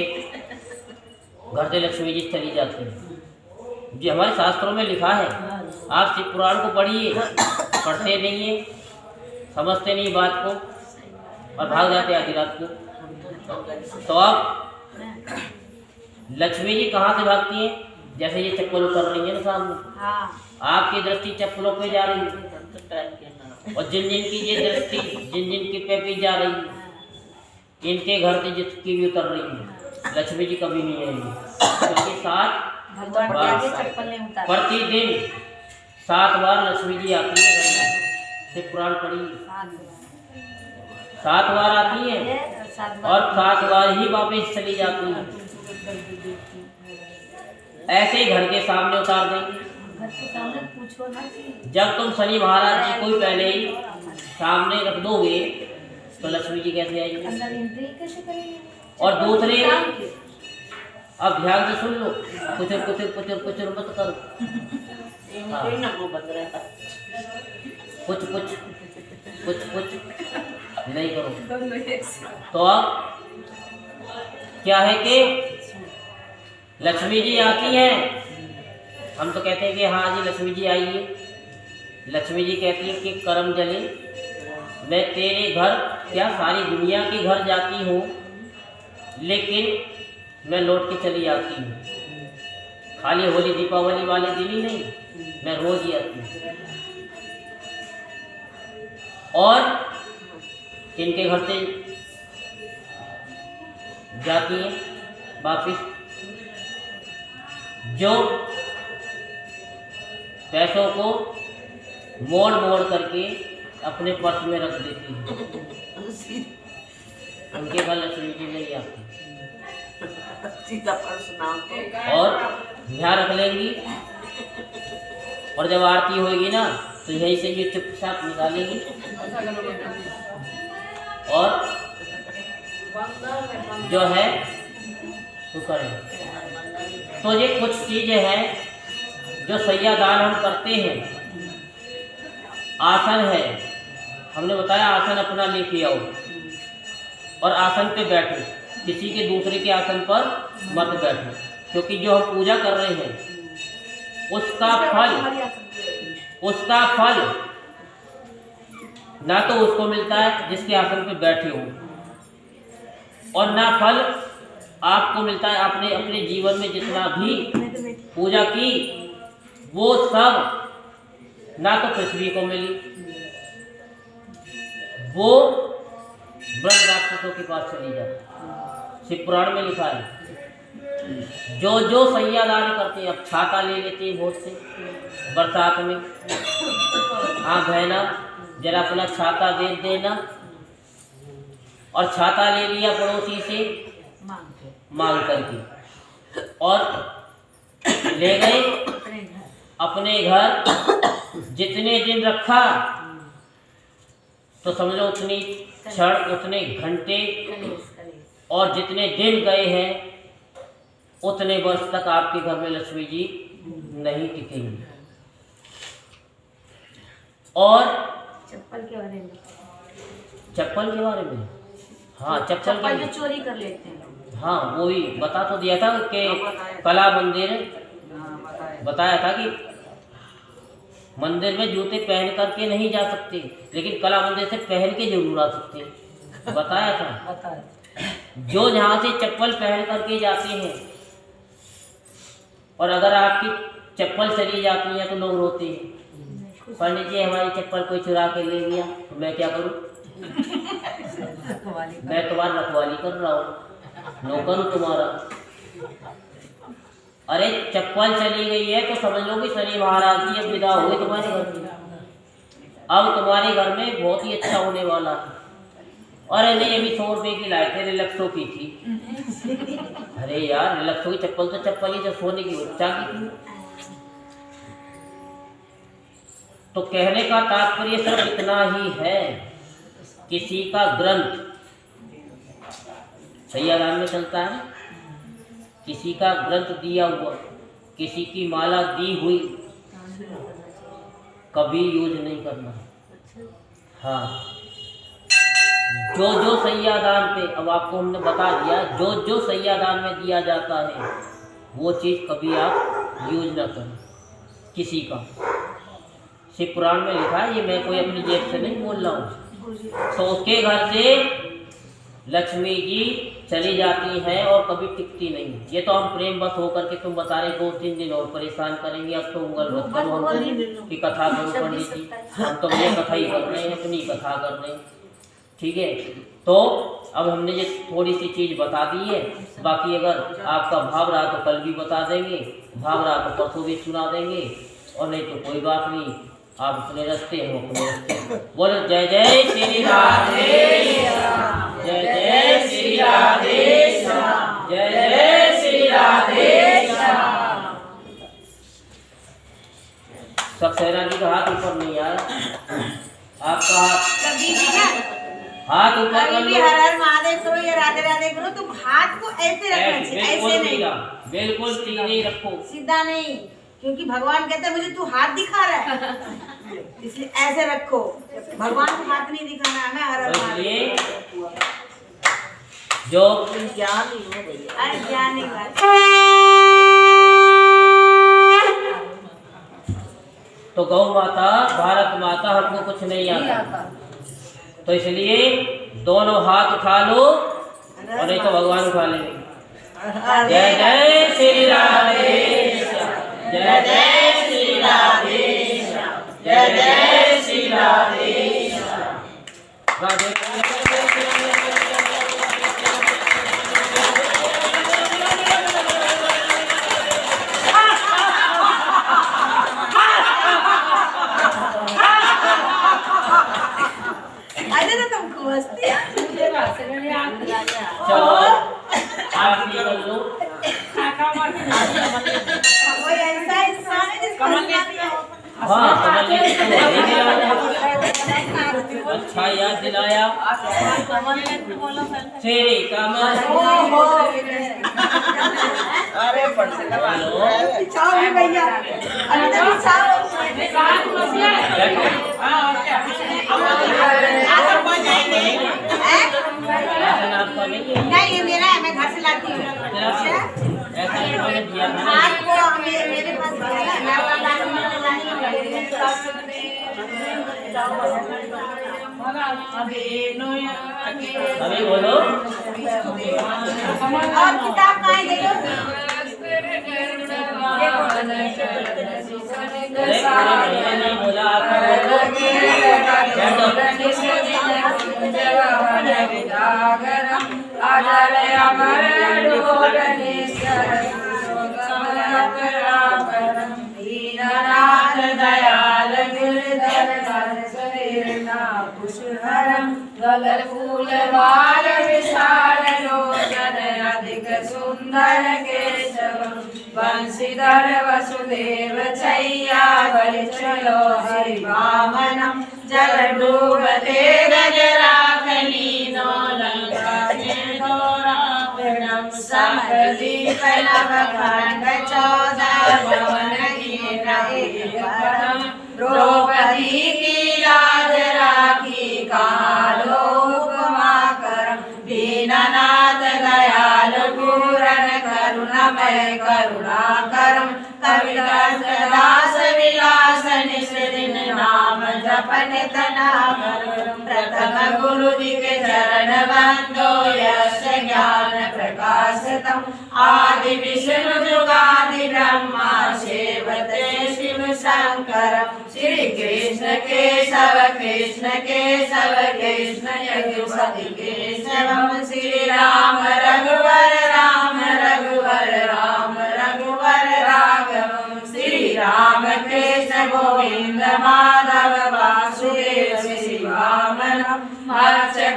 घर से लक्ष्मी जी चली जाती हैं। जी हमारे शास्त्रों में लिखा है, आप शिव पुराण को पढ़िए, पढ़ते नहीं है, समझते नहीं बात को और भाग जाते आधी रात को। तो अब लक्ष्मी जी कहाँ से भागती हैं? जैसे ये चप्पल उतर रही है ना सामने, हाँ आपकी दृष्टि चप्पलों पे जा रही है और जिन जिन की ये दृष्टि जिन जिन की पे भी जा रही है, इनके घर से जिसकी भी उतर रही है, लक्ष्मी जी कभी नहीं आएंगी। क्योंकि भगवान के आगे चप्पल नहीं उतार। प्रतिदिन 7 बार लक्ष्मी जी आती है घर में, शिव पुराण पढ़ी 7 बार आती है और 7 बार ही वापस चली जाती है। ऐसे ही घर के सामने उतार देंगे। घर के सामने पूछो ना कि जब तुम शनि महाराज जी को ही पहले ही सामने रख दोगे तो लक्ष्मी जी कैसे आएगी? अंदर एंट्री कैसे करेंगे? और दूसरे, अब ध्यान से सुन लो, कुचर कुचर कुचर कुचर मत करो, कोई ना वो बंद रहता। कुछ कुछ कुछ कुछ नहीं करो। तो अब क्या है कि लक्ष्मी जी आती हैं, हम तो कहते हैं कि हाँ जी लक्ष्मी जी आई है। लक्ष्मी जी कहती है कि करम जले, मैं तेरे घर क्या सारी दुनिया के घर जाती हूँ, लेकिन मैं लौट के चली आती हूँ। खाली होली दीपावली वाले दिन ही नहीं, मैं रोज ही आती हूँ। और इनके घर से जाती हैं वापिस, जो पैसों को मोड़ मोड़ करके अपने पर्स में रख देती है। उनके घर लक्ष्मी जी नहीं आती सीधा पर्स नाम तो और ध्यान रख लेंगी। और जब आरती होगी ना तो यहीं से ये चुपचाप निकालेंगी और जो है वो करेंगे। तो ये कुछ चीजें हैं जो सैया दान हम करते हैं। आसन है, हमने बताया आसन अपना लेके आओ और आसन पे बैठो, किसी के दूसरे के आसन पर मत बैठो, क्योंकि जो हम पूजा कर रहे हैं उसका फल ना तो उसको मिलता है जिसके आसन पे बैठे हो, और ना फल आपको मिलता है। आपने अपने जीवन में जितना भी पूजा की वो सब ना तो पृथ्वी को मिली, वो ब्रह्म राक्षसों के पास चली जाती। शिव पुराण में लिखा है जो जो सैया दान करते हैं। अब छाता ले लेते हैं बहुत से बरसात में, हाँ बहना जरा अपना छाता दे देना, और छाता ले लिया पड़ोसी से मांग करके और ले गए अपने घर। जितने दिन रखा तो समझ लो उतनी क्षण, उतने घंटे, और जितने दिन गए हैं उतने वर्ष तक आपके घर में लक्ष्मी जी नहीं टिकेंगी। और चप्पल के बारे में, चप्पल के बारे में, हाँ चप्पल जो चोरी कर लेते हैं, हाँ वो ही बता तो दिया था कि कला मंदिर बताया था कि मंदिर में जूते पहन करके नहीं जा सकते, लेकिन कला मंदिर से पहन के जरूर आ सकते, बताया था। जो यहाँ से चप्पल पहन करके जाते हैं और अगर आपकी चप्पल चली जाती है तो लोग रोते हैं, पंडित जी हमारी चप्पल कोई चुरा के ले गया, तो मैं क्या करूँ? मैं तुम्हारी रखवाली कर रहा हूँ, नौकर हूँ तुम्हारा। अरे चप्पल चली गई है तो समझ लो कि शनि महाराज जी अब विदा हुए तुम्हारे घर में। अब तुम्हारे घर में बहुत ही अच्छा होने वाला है। और नहीं अभी 100 रुपये की लाए थे, रिलैक्सो की थी। अरे यार रिलैक्सो की चप्पल तो चप्पल ही, तो सोने की बच्चा की थी। तो कहने का तात्पर्य सिर्फ इतना ही है, किसी का ग्रंथ सैयादान में चलता है। किसी का ग्रंथ दिया हुआ, किसी की माला दी हुई कभी यूज नहीं करना। हाँ, जो जो सैयादान पे, अब आपको हमने बता दिया, जो जो सैयादान में दिया जाता है वो चीज़ कभी आप यूज ना करें किसी का। शिव पुराण में लिखा है, ये मैं कोई अपनी जेब से नहीं बोल रहा हूँ। तो उसके घर से लक्ष्मी जी चली जाती हैं और कभी टिकती नहीं। ये तो हम प्रेम बस होकर के तुम बता रहे 2-3 दिन और परेशान करेंगे, अब तो उंगल मत करो हमको कि कथा करो पंडित जी, हम तो ये कथा ही कर रहे हैं, अपनी कथा कर रहे हैं, ठीक है। तो अब हमने ये थोड़ी सी चीज़ बता दी है, बाकी अगर आपका भाव रहा तो कल भी बता देंगे, भाव रहा तो परसों भी सुना देंगे, और नहीं तो कोई बात नहीं, आप अपने रास्ते हो अपने रास्ते। बोलो जय जय श्री राधे, जय जय श्री राधे, जय जय श्री राधे। सक्सेना जी का हाथ ऊपर नहीं आया, आपका कभी भी ना, हाथ ऊपर कभी भी हर हर महादेव करो या राधे राधे करो तो हाथ को ऐसे रखना चाहिए, ऐसे नहीं, बिल्कुल सीधा नहीं रखो, सीधा नहीं, क्योंकि भगवान कहते हैं मुझे तू हाथ दिखा रहा है, इसलिए ऐसे रखो। भगवान को हाथ नहीं दिखाना है, हर हर इसलिए महादेव। जो ज्ञान ही है भैया। अरे ज्ञान नहीं बात। तो गौ माता, भारत माता हमको कुछ नहीं आता, तो इसलिए दोनों हाथ उठा लो, और नहीं तो भगवान उठा लेंगे। जय जय श्री राधे, जय जय श्री राधे, जय जय श्री राधे, राधे। अरे तो तुमको मस्ती चलो आप ये कर लो। कोई ऐसा इंसान है जिसको हंसना नहीं आता? हाँ, समझ अच्छा याद दिलाया। श्री कमल, अरे पढ़ से चाव भी भैया, अंदर भी चाव। आपका नहीं है? नहीं, ये मेरा है, मैं घर से लाती हूँ। ऐसा मैंने दिया था। हाथ को मेरे पास दिया है, मैं अपना लाती अभी बोलो। और किताब कहाँ है देखो? नहीं बोला, आपका बोलो। दीननाथ दयाल गिरधर गल फूल माल विशाल लोचन अधिक सुंदर केशव बंशीधर वसुदेव छैया बलि चलो हरि वामनम जल डूबते गजराखनी नो लंका रावणम समदीप नवखंड 14 भवन द्रौपदी की लाज राखी कालो उपमा करम दीननाथ दयाल पूरन करुणमय करुणाकरम कविदास दास विलास निस्दिन नाम जपन तनावरम प्रथम गुरु जी के चरण बंदो यश ज्ञान प्रकाशतम आदि विष्णु जुगादि ब्रह्मा सेवते शिव शंकर श्री कृष्ण केशव कृष्ण केशव कृष्ण यज्ञपति केशवम श्री राम रघुवर राम रघुवर राम रघुवर राघवम श्री राम कृष्ण गोविंद माधव वासुदेव श्री वामनम मत्स्य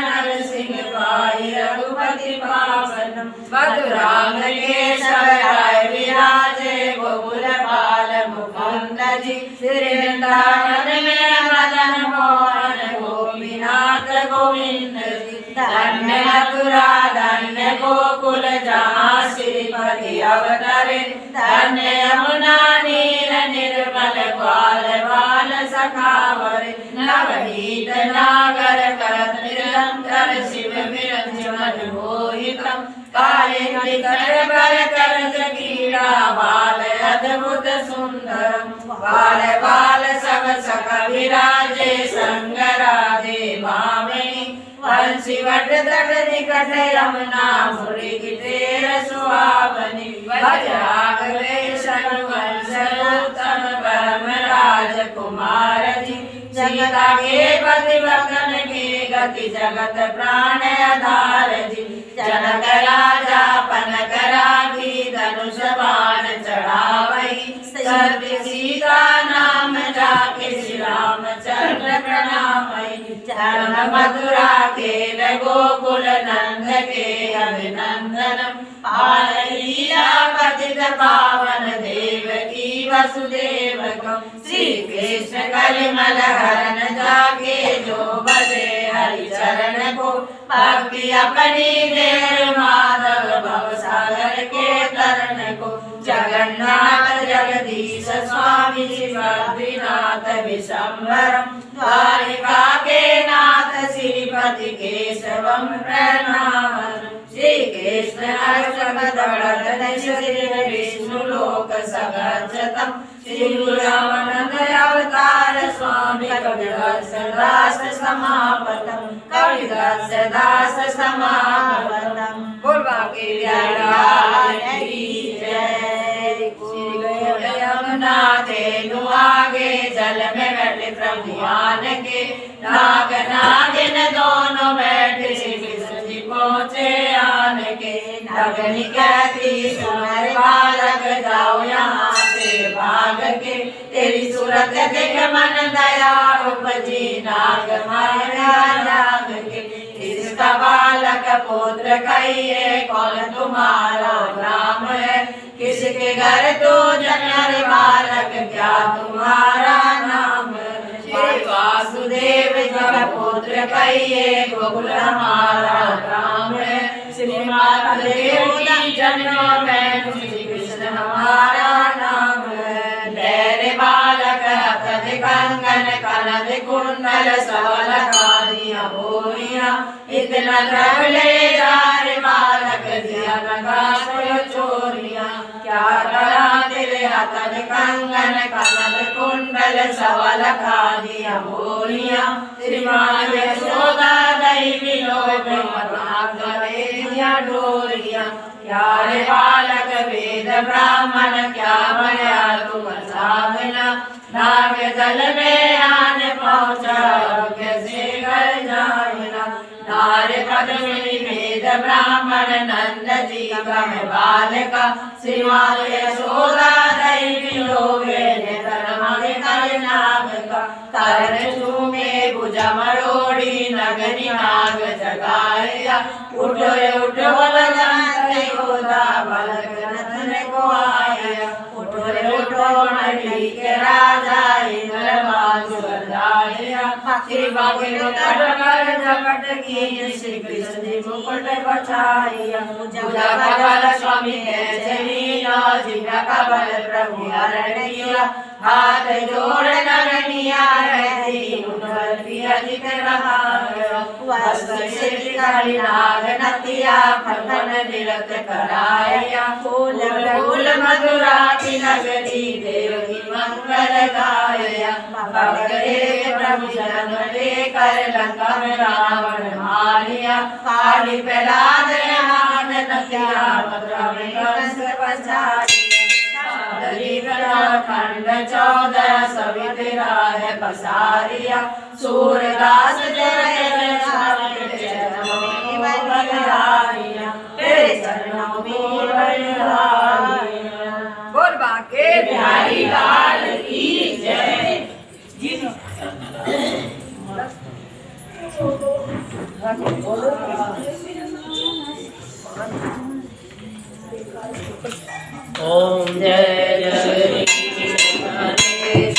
नरसिंह भाई रघुपति पावनम मधुराम केशव राय विराजे गोकुल बाल मुकुंद जी श्री वृंदावन में मदन मोहन गोपीनाथ गोविंद जी। धन्य मथुरा धन्य गोकुल जहाँ श्रीपति अवतरे। धन्य यमुना नीर निर्मल ग्वाल बाल सखावरे। नवनीत नागर करत निरंतर शिव विरंजन मोहितम। काले निकर बर करत क्रीड़ा बाल अद्भुत सुंदरम। बाल बाल सब सख विराजे संग राधे भामिनी। वंशी वट तट निकट यमुना मुरि गिटेर सुहावनी। वज्राग वेशन वंशोत्तम परम राजकुमार जी। सीता के पति वकन के गति जगत प्राण आधार जी। जनक राजा पनक राखी धनुष बाण चढ़ावई। सत्य सीता नाम जाके श्री रामचंद्र प्रणामई। चरण मथुरा खेल गोकुल नंद के अभिनंदनम। पाल लीला पतित पावन देवकी वसुदेवकम। श्री कृष्ण कलिमल हरण जाके जो बजे हरि चरण को। भक्ति अपनी देर माधव भव सागर के तरन को। जगन्नाथ जगदीश स्वामी बद्रीनाथ विशंबरम। द्वारिका के नाथ श्रीपति केशवम प्रणमामि। श्री कृष्ण अर्षभदवदन श्री विष्णु लोक सगर्जतम। श्री रामानंद अवतार स्वामी कविदास दास समापतम। कविदास दास समापतम। बोलवा के की जय। श्री यमुना तेनु आगे जल में बैठे प्रभुआन के। नाग नागिन दोनों बैठे श्री कृष्ण जी पहुँचे आन के। नगनी कहती सुनर बालक जाओ यहाँ से भाग के। तेरी सूरत देख मन दया उपजी नाग माया जाग के। इसका बालक पुत्र कहिए कौन तुम्हारा नाम है। किसके घर तो जनर बालक क्या तुम्हारा नाम है। श्री वासुदेव जब पुत्र कहिए गोकुल हमारा नाम है। श्री महादेव की जन्म में श्री कृष्ण हमारा नाम है। धैर्य बालक हथ कंगन कनद कुंडल सवल कालियां बोरियां। इतना द्रव ले जा रे बालक दिया लगा चोरियां। क्या करा तेरे हथ कंगन कनद कुंडल सवल कालियां बोरियां। श्रीमान यशोदा दई विलोक मत दिया डोरियां। क्या रे बालक वेद ब्राह्मण क्या बया तुम साधना। नाग जल में आन पहुँचा कैसे घर जाना। नारे पद्मिनी वेद ब्राह्मण नंद जी का बालका। श्रीमान यशोदा दई विलोके नाग का। करण चूमे भुजा मरोड़ी नगनी नाग जगाया। उठो उठो यशोदा बालक नंदन को आया। उठो उठो नगरी के राजा इंद्र वासु बधाया। श्री बाबे कर झपट की श्री कृष्ण जी मुकुट बचाइया। पूजा कबल स्वामी कैसे लीला जिया कबल प्रभु हरण किया। हाथ जोड़ नगनिया रहती उन्नल पिया जित रहा। वस्त्र से काली नाग नतिया फटन निरत कराया। फूल फूल मधुरा की नगरी देवकी मंगल गाया। भगदेव प्रभु जन्म लेकर लंका में रावण मारिया। काली प्रहलाद हाथ नतिया मथुरा में कंस बचाया। खंड 14 सभी तेरा है पसारिया। सूरदास तेरे चरणों में बलिहारिया। तेरे चरणों में बलिहारिया। बोल बाके बिहारी लाल की जय। ओम जय जय स्वामी जय जय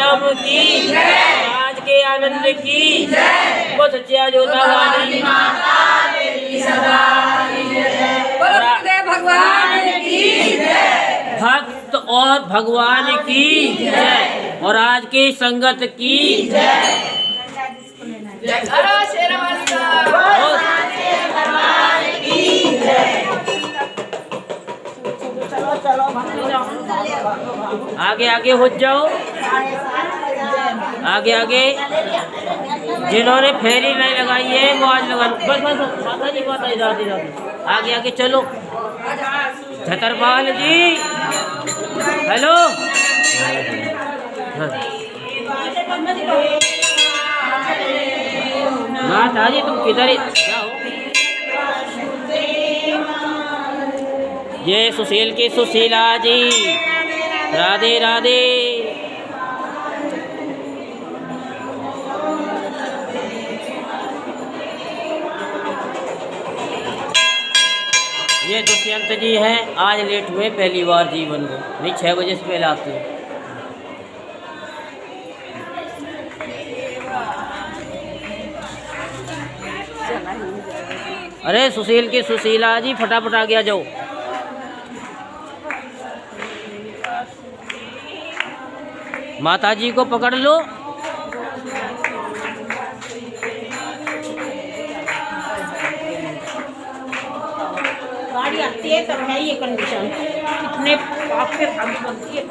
धाम की आज के आनंद की वो सच्चा जोता वाली भगवान की भक्त और भगवान की जय और आज की संगत की जय। आगे आगे हो जाओ, आगे आगे। जिन्होंने फेरी नहीं लगाई है वो आज लगा। बस बस माता जी, माता जी, राधे राधे। आगे आगे चलो। छतरपाल जी हेलो। माता जी तुम किधर जाओ। ये सुशील की सुशीला जी, राधे राधे। ये दुष्यंत जी हैं, आज लेट हुए पहली बार जीवन में, नहीं 6 बजे से पहले आते हैं। अरे सुशील की सुशीला जी फटाफट आ गया जाओ। माता जी को पकड़ लो। गाड़ी आती है तब है ये कंडीशन, इतने आपके भाग बनती है।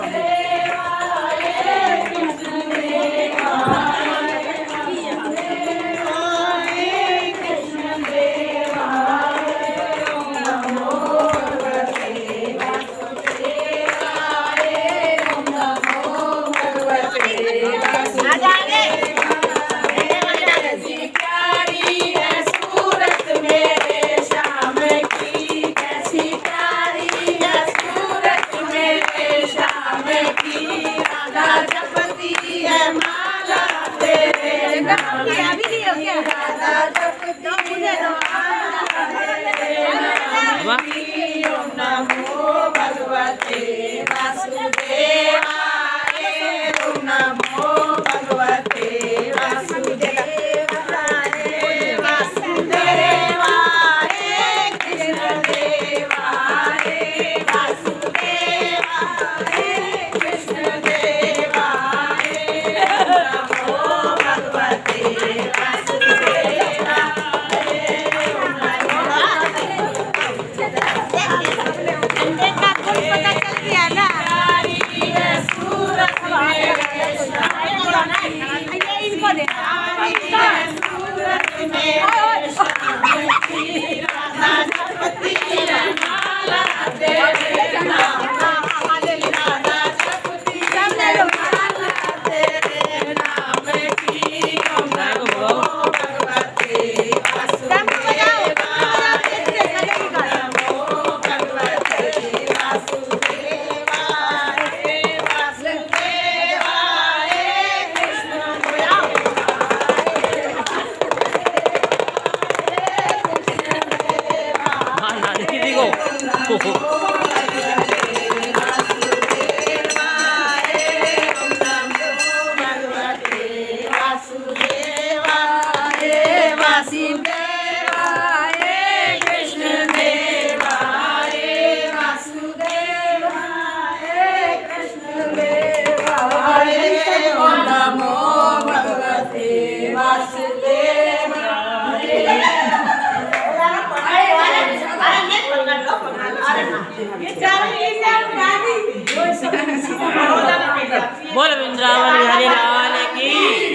बोल वृंदावन बिहारी लाल की,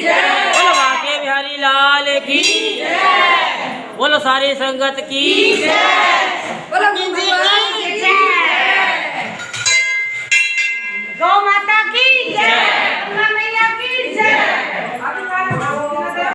बोलो बांके बिहारी लाल की, बोलो सारी संगत की।